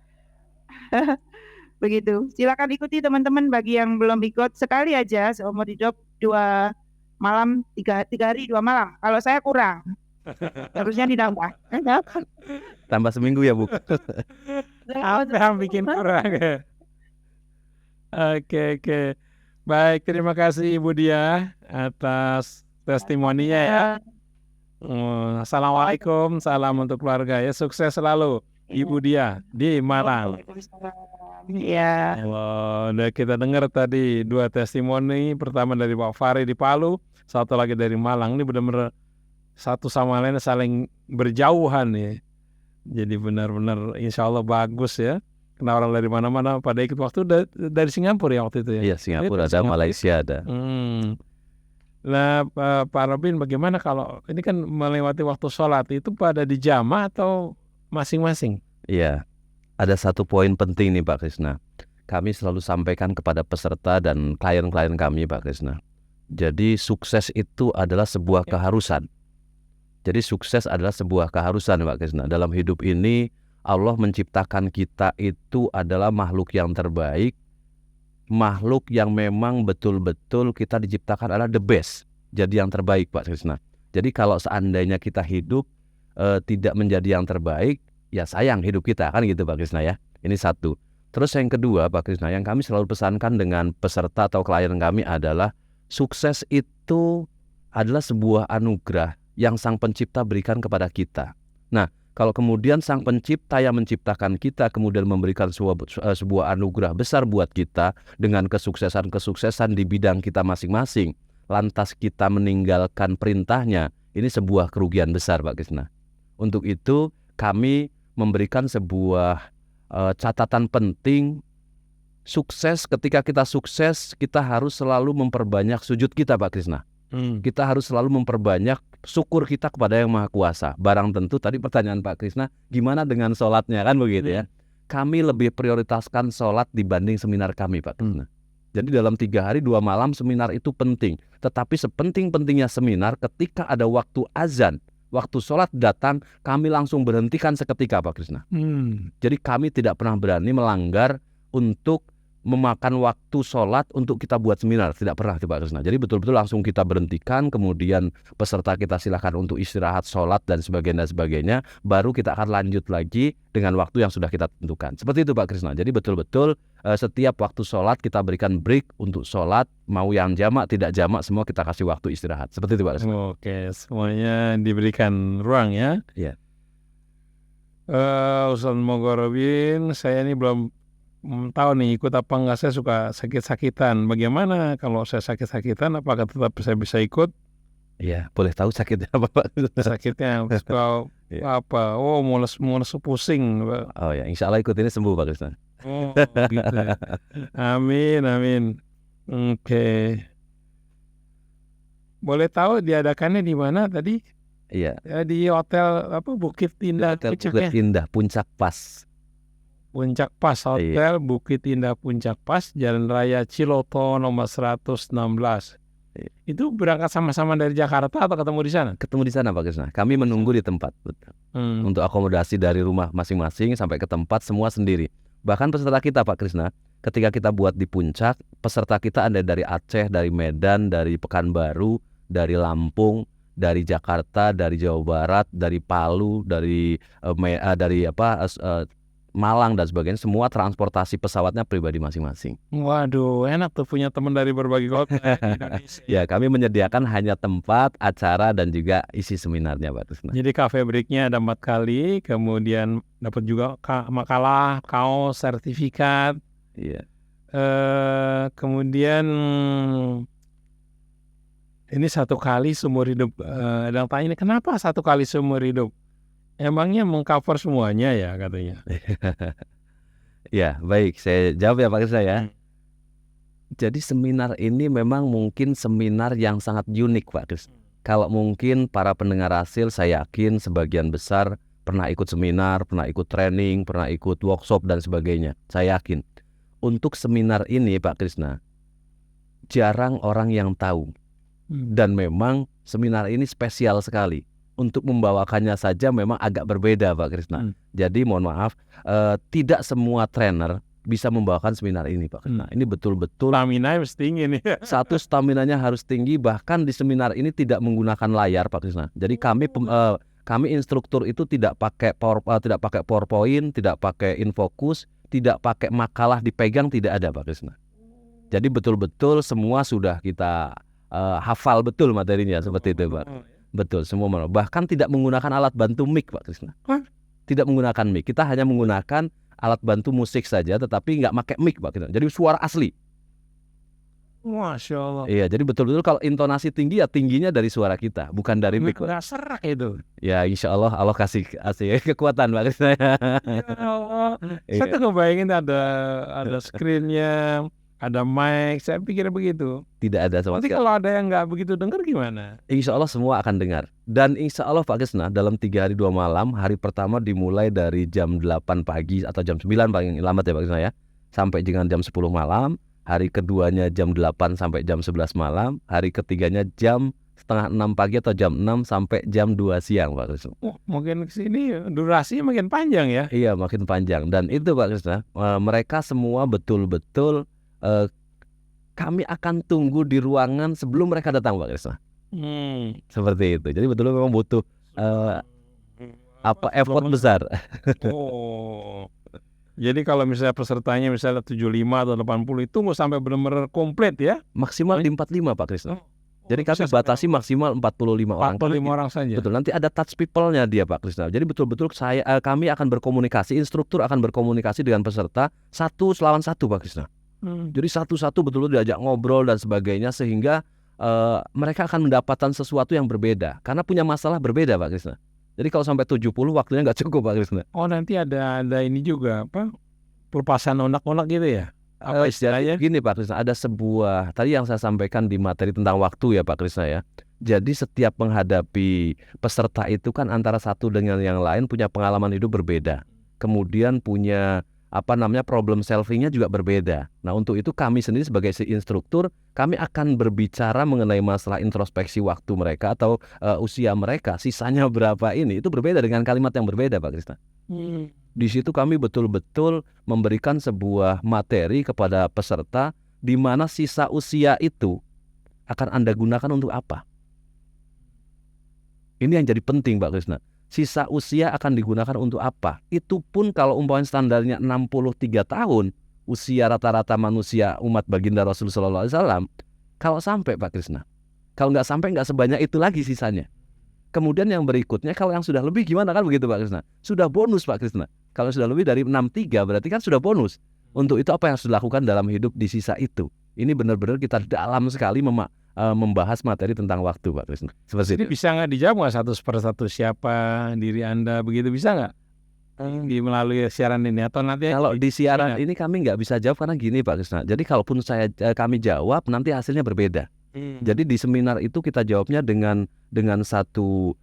Begitu. Silakan ikuti teman-teman bagi yang belum ikut sekali aja seumur hidup 2 malam 3 hari 2 malam. Kalau saya kurang. Harusnya ditambah. Tambah seminggu ya Bu. Apa yang bikin kurang ya? Oke. Baik, terima kasih Ibu Dia atas testimoninya ya. Assalamualaikum, salam untuk keluarga ya. Sukses selalu Ibu Dia di Malang. Iya. Udah kita dengar tadi 2 testimoni, pertama dari Pak Fahri di Palu, satu lagi dari Malang. Ini benar-benar satu sama lain saling berjauhan ya. Jadi benar-benar insya Allah bagus ya. Karena orang dari mana-mana pada ikut. Waktu dari Singapura ya waktu itu ya. Iya, Singapura ada, Malaysia ada. Nah Pak Robin, bagaimana kalau ini kan melewati waktu sholat itu pada dijama atau masing-masing? Iya, ada satu poin penting nih Pak Krisna. Kami selalu sampaikan kepada peserta dan klien-klien kami Pak Krisna. Jadi sukses itu adalah sebuah keharusan. Jadi sukses adalah sebuah keharusan Pak Krisna. Dalam hidup ini Allah menciptakan kita itu adalah makhluk yang terbaik. Makhluk yang memang betul-betul kita diciptakan adalah the best. Jadi yang terbaik Pak Krisna. Jadi kalau seandainya kita hidup tidak menjadi yang terbaik, ya sayang hidup kita kan gitu Pak Krisna ya. Ini satu. Terus yang kedua Pak Krisna, yang kami selalu pesankan dengan peserta atau klien kami adalah sukses itu adalah sebuah anugerah yang Sang Pencipta berikan kepada kita. Nah, kalau kemudian Sang Pencipta yang menciptakan kita kemudian memberikan sebuah anugerah besar buat kita dengan kesuksesan di bidang kita masing-masing, lantas kita meninggalkan perintahnya, ini sebuah kerugian besar Pak Krisna. Untuk itu kami memberikan sebuah catatan penting. Sukses, ketika kita sukses, kita harus selalu memperbanyak sujud kita Pak Krisna. Kita harus selalu memperbanyak syukur kita kepada Yang Maha Kuasa. Barang tentu tadi pertanyaan Pak Krisna, gimana dengan sholatnya kan begitu ya. Kami lebih prioritaskan sholat dibanding seminar kami Pak Krisna. Jadi dalam 3 hari 2 malam seminar itu penting. Tetapi sepenting-pentingnya seminar, ketika ada waktu azan, waktu sholat datang, kami langsung berhentikan seketika Pak Krisna. Jadi kami tidak pernah berani melanggar untuk memakan waktu sholat untuk kita buat seminar. Tidak pernah Pak Krisna. Jadi betul-betul langsung kita berhentikan, kemudian peserta kita silakan untuk istirahat, sholat dan sebagainya. Baru kita akan lanjut lagi dengan waktu yang sudah kita tentukan. Seperti itu Pak Krisna. Jadi betul-betul setiap waktu sholat kita berikan break untuk sholat. Mau yang jamak, tidak jamak, semua kita kasih waktu istirahat. Seperti itu Pak Krisna. Oke, semuanya diberikan ruang ya. Iya. Ustaz Mogorobin, saya ini belum tahu nih ikut apa enggak. Saya suka sakit-sakitan. Bagaimana kalau saya sakit-sakitan, apakah tetap saya bisa ikut? Iya, boleh tahu sakitnya apa Pak? Sakitnya suka apa? Oh, mules pusing. Oh ya, insya Allah ikut ini sembuh Pak Krisna. Oh, gitu. Amin. Oke. Boleh tahu diadakannya di mana tadi? Iya. Di hotel apa Bukit Indah Hotel Puncak Bukit ya? Indah Puncak Pas. Puncak Pas, Hotel Bukit Indah Puncak Pas, Jalan Raya Ciloto nomor 116. Itu berangkat sama-sama dari Jakarta atau ketemu di sana? Ketemu di sana Pak Krisna. Kami menunggu di tempat. Untuk akomodasi dari rumah masing-masing sampai ke tempat semua sendiri. Bahkan peserta kita Pak Krisna, ketika kita buat di puncak, peserta kita ada dari Aceh, dari Medan, dari Pekanbaru, dari Lampung, dari Jakarta, dari Jawa Barat, dari Palu, dari Malang dan sebagainya, semua transportasi pesawatnya pribadi masing-masing. Waduh, enak tuh punya teman dari berbagai kota di Indonesia. Ya, kami menyediakan hanya tempat, acara, dan juga isi seminarnya, Pak Krisna. Jadi cafe breaknya ada 4 kali, kemudian dapat juga makalah, kaos, sertifikat. Iya. Kemudian ini 1 kali seumur hidup. Ada yang tanya ini kenapa 1 kali seumur hidup? Emangnya mengcover semuanya ya katanya. Ya, baik. Saya jawab ya Pak Krisna ya. Jadi seminar ini memang mungkin seminar yang sangat unik Pak Krisna. Kalau mungkin para pendengar hasil, saya yakin sebagian besar pernah ikut seminar, pernah ikut training, pernah ikut workshop dan sebagainya. Saya yakin. Untuk seminar ini Pak Krisna, jarang orang yang tahu. Dan memang seminar ini spesial sekali. Untuk membawakannya saja memang agak berbeda Pak Krisna. Jadi mohon maaf, tidak semua trainer bisa membawakan seminar ini Pak Krisna. Ini betul-betul Stamina harus tinggi nih. satu, staminanya harus tinggi. Bahkan di seminar ini tidak menggunakan layar Pak Krisna. Jadi kami instruktur itu tidak pakai PowerPoint, tidak pakai infocus, tidak pakai makalah dipegang, tidak ada Pak Krisna. Jadi betul-betul semua sudah kita hafal betul materinya seperti itu Pak. Betul, semua bahkan tidak menggunakan alat bantu mic Pak Krisna. Tidak menggunakan mic. Kita hanya menggunakan alat bantu musik saja, tetapi nggak pakai mic Pak Krisna. Jadi suara asli. Masya Allah. Iya, jadi betul-betul kalau intonasi tinggi ya tingginya dari suara kita, bukan dari mic. Nggak serak itu. Ya insya Allah kasih kekuatan Pak Krisna. Ya Allah. Saya tuh ngebayangin ada screennya, ada mic. Saya pikir begitu. Tidak ada sama Nanti sekali. kalau ada yang nggak begitu dengar gimana? Insya Allah semua akan dengar. Dan insya Allah Pak Krisna dalam 3 hari 2 malam, hari pertama dimulai dari jam 8 pagi atau jam 9 paling lambat ya Pak Krisna ya, sampai dengan jam 10 malam. Hari keduanya jam 8 sampai jam 11 malam. Hari ketiganya jam setengah 6 pagi atau jam 6 sampai jam 2 siang Pak Krisna. Mungkin kesini durasinya makin panjang ya. Iya, makin panjang. Dan itu Pak Krisna, mereka semua betul-betul kami akan tunggu di ruangan sebelum mereka datang Pak Krisna. Seperti itu. Jadi betul memang butuh effort besar. Oh. Jadi kalau misalnya pesertanya misalnya 75 atau 80 itu mau sampai benar-benar komplit ya? Maksimal di 45 Pak Krisna. Jadi kami bisa batasi maksimal 45 orang. 45 orang saja. Betul. Nanti ada touch people-nya dia Pak Krisna. Jadi betul-betul kami akan berkomunikasi, instruktur akan berkomunikasi dengan peserta 1 lawan 1 Pak Krisna. Jadi satu-satu betul-betul diajak ngobrol dan sebagainya sehingga mereka akan mendapatkan sesuatu yang berbeda karena punya masalah berbeda Pak Krisna. Jadi kalau sampai 70 waktunya nggak cukup Pak Krisna. Oh nanti ada ini juga apa pelepasan onak-onak gitu ya? Apa istilahnya? Gini Pak Krisna, ada sebuah tadi yang saya sampaikan di materi tentang waktu ya Pak Krisna ya. Jadi setiap menghadapi peserta itu kan antara satu dengan yang lain punya pengalaman hidup berbeda. Kemudian punya problem solvingnya juga berbeda. Nah untuk itu kami sendiri sebagai instruktur, kami akan berbicara mengenai masalah introspeksi waktu mereka atau usia mereka, sisanya berapa ini, itu berbeda dengan kalimat yang berbeda Pak Krisna. Di situ kami betul-betul memberikan sebuah materi kepada peserta di mana sisa usia itu akan Anda gunakan untuk apa. Ini yang jadi penting Pak Krisna. Sisa usia akan digunakan untuk apa? Itu pun kalau umpamanya standarnya 63 tahun, usia rata-rata manusia umat baginda Rasulullah SAW, kalau sampai Pak Krisna, kalau nggak sampai nggak sebanyak itu lagi sisanya. Kemudian yang berikutnya kalau yang sudah lebih gimana kan begitu Pak Krisna? Sudah bonus Pak Krisna. Kalau sudah lebih dari 63 berarti kan sudah bonus. Untuk itu apa yang harus dilakukan dalam hidup di sisa itu? Ini benar-benar kita dalam sekali membahas materi tentang waktu Pak Krisna. Jadi bisa nggak dijawab nggak satu persatu siapa diri Anda begitu, bisa nggak di melalui siaran ini atau nanti? Kalau di siaran ini kami nggak bisa jawab karena gini Pak Krisna. Jadi kalaupun kami jawab nanti hasilnya berbeda. Jadi di seminar itu kita jawabnya dengan satu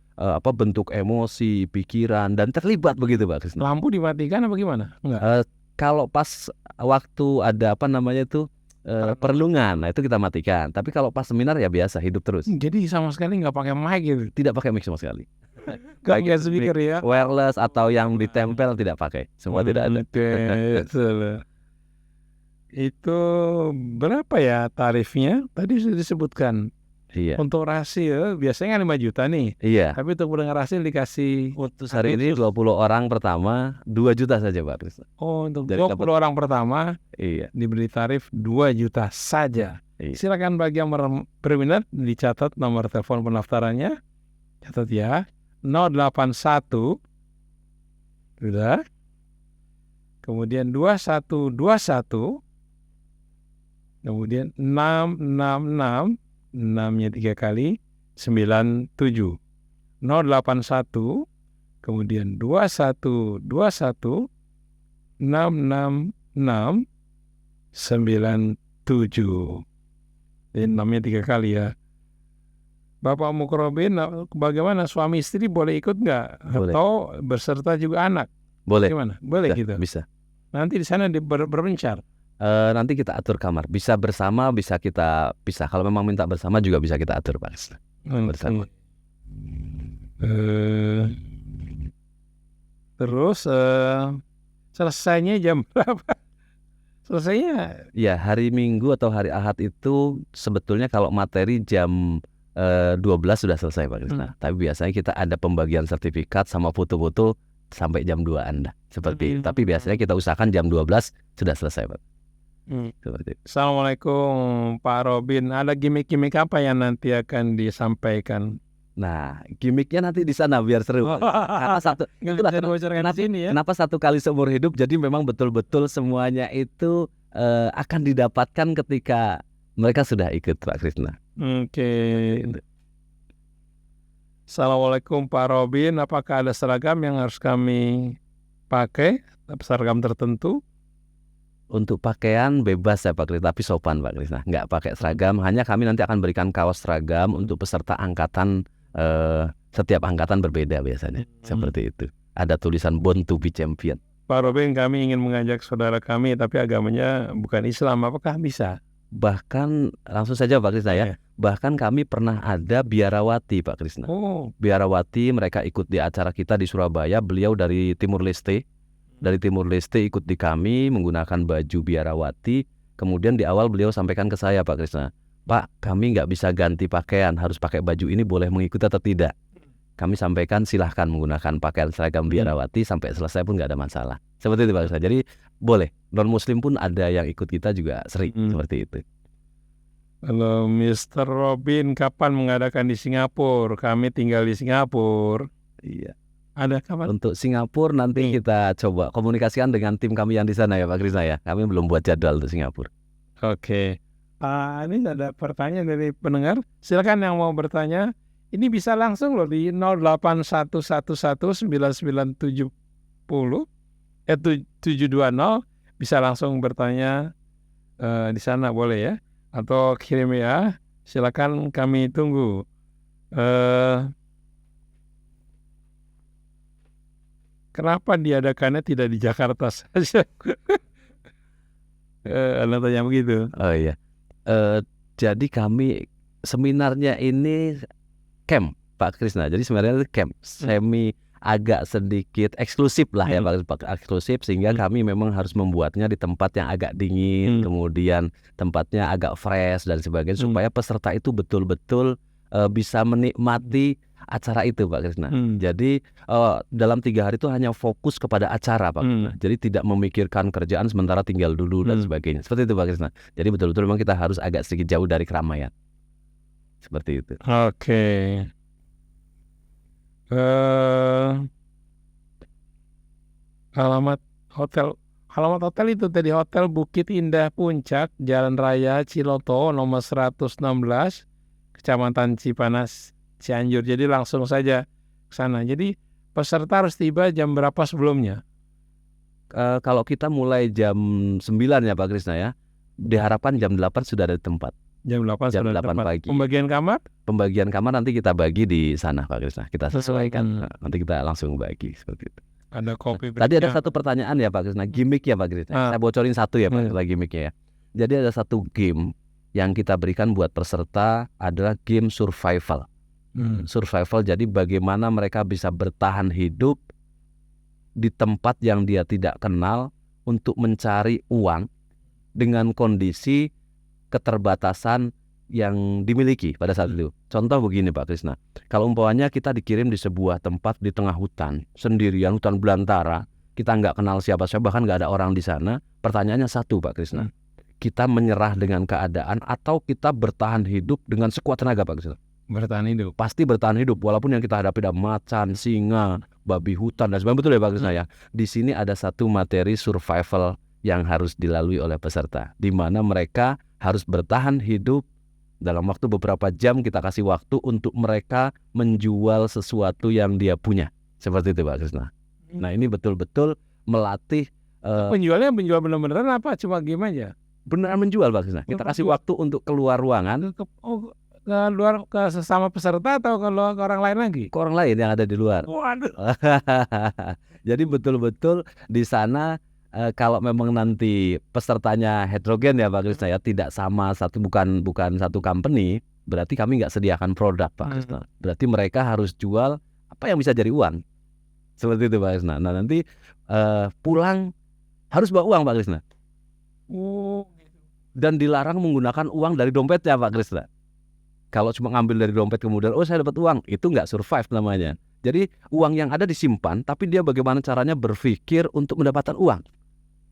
bentuk emosi, pikiran dan terlibat begitu Pak Krisna. Lampu dimatikan apa gimana? Enggak. Kalau pas waktu ada perlungan, nah itu kita matikan. Tapi kalau pas seminar ya biasa hidup terus. Jadi sama sekali nggak pakai mic gitu? Tidak pakai mic sama sekali. Kayak speaker ya? Wireless atau yang ditempel tidak pakai. Semua tidak ada. Itu berapa ya tarifnya? Tadi sudah disebutkan Iya. Untuk hasil biasanya kan 5 juta nih. Iya. Tapi untuk mendengar hasil dikasih Untuk hari ini 20 orang pertama 2 juta saja Pak Krisna. untuk Jadi 20 orang pertama Iya. diberi tarif 2 juta saja. Iya. Silakan bagi yang berminat dicatat nomor telepon pendaftarannya. Catat ya. 081 sudah. Kemudian 2121 kemudian 666 6-nya 3 kali 97 081 kemudian 2121 666 97. Ini 6-nya 3 kali ya. Bapak Mukrobin, bagaimana suami istri boleh ikut nggak? Boleh. Atau berserta juga anak? Boleh. Gimana? Boleh gitu? Bisa. Nanti di sana berpencar. Nanti kita atur kamar. Bisa bersama, bisa kita pisah. Kalau memang minta bersama juga bisa kita atur Pak Krisna. Bersama. Terus selesainya jam berapa? Selesainya Ya, hari Minggu atau hari Ahad itu sebetulnya kalau materi jam 12 sudah selesai Pak Krisna. Tapi biasanya kita ada pembagian sertifikat sama foto-foto sampai jam 2-an dah. Seperti itu. Tapi biasanya kita usahakan jam 12 sudah selesai Pak. Seperti itu. Assalamualaikum Pak Robin. Ada gimmick-gimmick apa yang nanti akan disampaikan? Nah, gimmicknya nanti di sana biar seru. Karena satu itulah kenapa satu kali seumur hidup. Jadi memang betul-betul semuanya itu akan didapatkan ketika mereka sudah ikut Pak Krisna. Oke. Assalamualaikum Pak Robin. Apakah ada seragam yang harus kami pakai? Seragam tertentu? Untuk pakaian bebas ya Pak Krisna, tapi sopan Pak Krisna. Nggak pakai seragam. Hanya kami nanti akan berikan kaos seragam untuk peserta angkatan. Setiap angkatan berbeda biasanya. Seperti itu. Ada tulisan Born to be Champion. Pak Robin, kami ingin mengajak saudara kami tapi agamanya bukan Islam. Apakah bisa? Bahkan langsung saja Pak Krisna ya. Bahkan kami pernah ada biarawati Pak Krisna. Biarawati mereka ikut di acara kita di Surabaya. Beliau dari Timur Leste. Dari Timur Leste ikut di kami menggunakan baju biarawati. Kemudian di awal beliau sampaikan ke saya Pak Krisna, Pak, kami nggak bisa ganti pakaian, harus pakai baju ini, boleh mengikuti atau tidak? Kami sampaikan silahkan menggunakan pakaian seragam biarawati sampai selesai pun nggak ada masalah. Seperti itu Pak Krisna. Jadi boleh, non Muslim pun ada yang ikut kita juga sering seperti itu. Halo Mr. Robin, kapan mengadakan di Singapura? Kami tinggal di Singapura. Iya. Ada kapan? Untuk Singapura nanti kita coba komunikasikan dengan tim kami yang di sana ya Pak Krisna ya. Kami belum buat jadwal untuk Singapura. Oke. Ini ada pertanyaan dari pendengar. Silakan yang mau bertanya. Ini bisa langsung loh di 081119970 720. Bisa langsung bertanya di sana boleh ya. Atau kirim ya. Silakan kami tunggu. Kenapa diadakannya tidak di Jakarta saja? Anda tanya begitu. Oh iya. Jadi kami seminarnya ini camp Pak Krisna. Jadi sebenarnya itu camp semi agak sedikit eksklusif lah ya Pak, eksklusif sehingga kami memang harus membuatnya di tempat yang agak dingin, kemudian tempatnya agak fresh dan sebagainya supaya peserta itu betul-betul bisa menikmati acara itu Pak Krisna. Jadi dalam 3 hari itu hanya fokus kepada acara Pak Krisna. Jadi tidak memikirkan kerjaan sementara tinggal dulu dan sebagainya. Seperti itu Pak Krisna. Jadi betul-betul memang kita harus agak sedikit jauh dari keramaian. Seperti itu. Oke. Alamat hotel itu tadi Hotel Bukit Indah Puncak, Jalan Raya Ciloto nomor 116, Kecamatan Cipanas, Cianjur. Jadi langsung saja ke sana. Jadi peserta harus tiba jam berapa sebelumnya? Kalau kita mulai jam 9 ya Pak Krisna ya, diharapkan jam 8 sudah ada di tempat. Jam 8 jam sudah 8 tempat. pagi. Pembagian kamar? Pembagian kamar nanti kita bagi di sana Pak Krisna. Kita sesuaikan. Nanti kita langsung bagi seperti itu. Ada kopi. Tadi ada satu pertanyaan ya Pak Krisna, gimmick ya Pak Krisna. Saya bocorin satu ya Pak Krisna gimmicknya ya. Jadi ada satu game yang kita berikan buat peserta adalah game survival. Survival, jadi bagaimana mereka bisa bertahan hidup di tempat yang dia tidak kenal untuk mencari uang dengan kondisi keterbatasan yang dimiliki pada saat itu. Contoh begini Pak Krisna, kalau umpamanya kita dikirim di sebuah tempat di tengah hutan, sendirian, hutan belantara, kita nggak kenal siapa-siapa, bahkan nggak ada orang di sana. Pertanyaannya satu Pak Krisna, kita menyerah dengan keadaan atau kita bertahan hidup dengan sekuat tenaga Pak Krisna? Bertahan hidup. Pasti bertahan hidup, walaupun yang kita hadapi ada macan, singa, babi hutan dan sebagainya. Betul ya Pak Krisna ya? Di sini ada satu materi survival yang harus dilalui oleh peserta, di mana mereka harus bertahan hidup dalam waktu beberapa jam. Kita kasih waktu untuk mereka menjual sesuatu yang dia punya. Seperti itu Pak Krisna. Nah ini betul-betul melatih Penjualnya menjual benar-benaran apa cuma game aja? benar menjual Pak Krisna. Kita kasih waktu untuk keluar ruangan Ke luar, ke sesama peserta atau ke orang lain lagi? ke orang lain yang ada di luar. Waduh. Jadi betul-betul di sana kalau memang nanti pesertanya heterogen ya Pak Krisna ya, tidak sama satu, bukan satu company, berarti kami nggak sediakan produk Pak Krisna. Berarti mereka harus jual apa yang bisa jadi uang. Seperti itu Pak Krisna. Nah nanti pulang harus bawa uang Pak Krisna. Dan dilarang menggunakan uang dari dompetnya Pak Krisna. Kalau cuma ngambil dari dompet kemudian saya dapat uang, itu nggak survive namanya. Jadi uang yang ada disimpan, tapi dia bagaimana caranya berpikir untuk mendapatkan uang.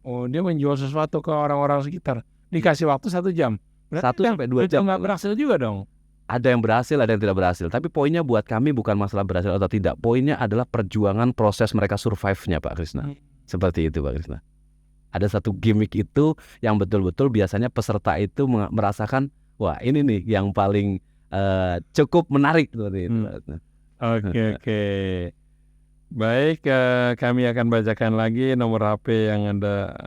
Oh, dia menjual sesuatu ke orang-orang sekitar. Dikasih waktu 1 jam. 1 sampai 2 jam. Nggak berhasil juga dong. Ada yang berhasil, ada yang tidak berhasil. Tapi poinnya buat kami bukan masalah berhasil atau tidak. Poinnya adalah perjuangan proses mereka survive-nya Pak Krisna. Seperti itu Pak Krisna. Ada satu gimmick itu yang betul-betul biasanya peserta itu merasakan, wah ini nih yang paling cukup menarik seperti itu. Oke. Baik, kami akan bacakan lagi nomor HP yang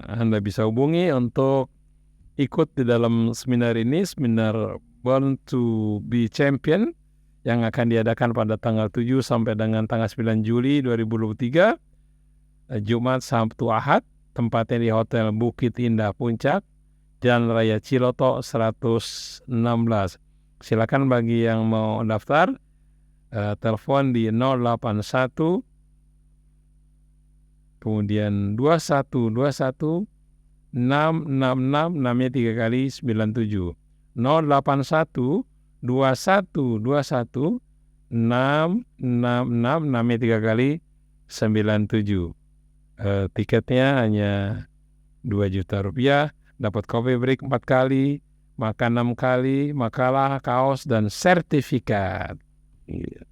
Anda bisa hubungi untuk ikut di dalam seminar ini, seminar Born to be Champion yang akan diadakan pada tanggal 7 sampai dengan tanggal 9 Juli 2023, Jumat, Sabtu, Ahad. Tempatnya di Hotel Bukit Indah Puncak, Jalan Raya Ciloto 116. Silakan bagi yang mau daftar, telepon di 081 kemudian 2121 666, namanya 3 kali 97. 081 2121 666, namanya 3 kali 97. Tiketnya hanya 2 juta rupiah, dapat coffee break 4 kali, makan 6 kali, makalah, kaos, dan sertifikat.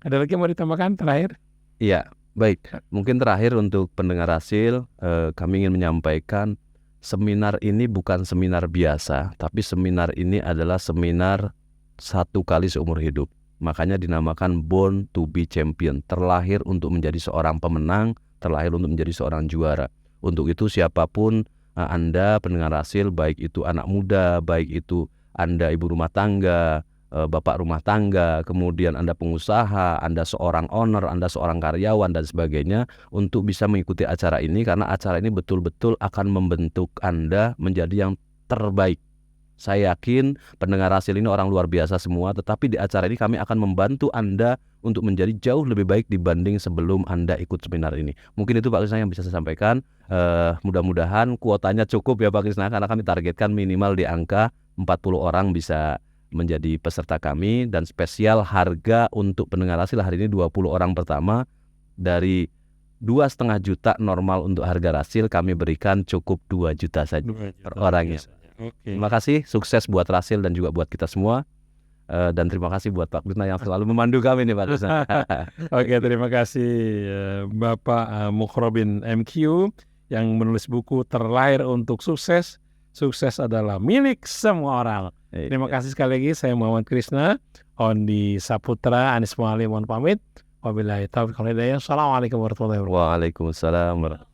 Ada lagi yang mau ditambahkan terakhir? Iya, baik. Mungkin terakhir untuk pendengar Hasil, kami ingin menyampaikan seminar ini bukan seminar biasa, tapi seminar ini adalah seminar 1 kali seumur hidup. Makanya dinamakan Born to be Champion, terlahir untuk menjadi seorang pemenang, terlahir untuk menjadi seorang juara. Untuk itu siapapun Anda pendengar Hasil, baik itu anak muda, baik itu Anda ibu rumah tangga, bapak rumah tangga, kemudian Anda pengusaha, Anda seorang owner, Anda seorang karyawan dan sebagainya, untuk bisa mengikuti acara ini, karena acara ini betul-betul akan membentuk Anda menjadi yang terbaik. Saya yakin pendengar Hasil ini orang luar biasa semua, tetapi di acara ini kami akan membantu Anda untuk menjadi jauh lebih baik dibanding sebelum Anda ikut seminar ini. Mungkin itu Pak Krisna yang bisa saya sampaikan. Mudah-mudahan kuotanya cukup ya Pak Krisna, karena kami targetkan minimal di angka 40 orang bisa menjadi peserta kami, dan spesial harga untuk pendengar Hasil hari ini 20 orang pertama dari 2,5 juta normal untuk harga Hasil, kami berikan cukup 2 juta saja per orangnya. Terima kasih, sukses buat Hasil dan juga buat kita semua. Dan terima kasih buat Pak Krisna yang selalu memandu kami nih Pak Krisna. Oke, terima kasih Bapak Mukhrobin MQ yang menulis buku Terlahir untuk Sukses. Sukses adalah milik semua orang. Terima kasih sekali lagi. Saya Muhammad Krisna, Ondi Saputra, Anis Muhalim, mohon pamit. Wabillahi taufiq wal hidayah. Assalamualaikum warahmatullahi wabarakatuh. Waalaikumsalam warahmatullahi wabarakatuh.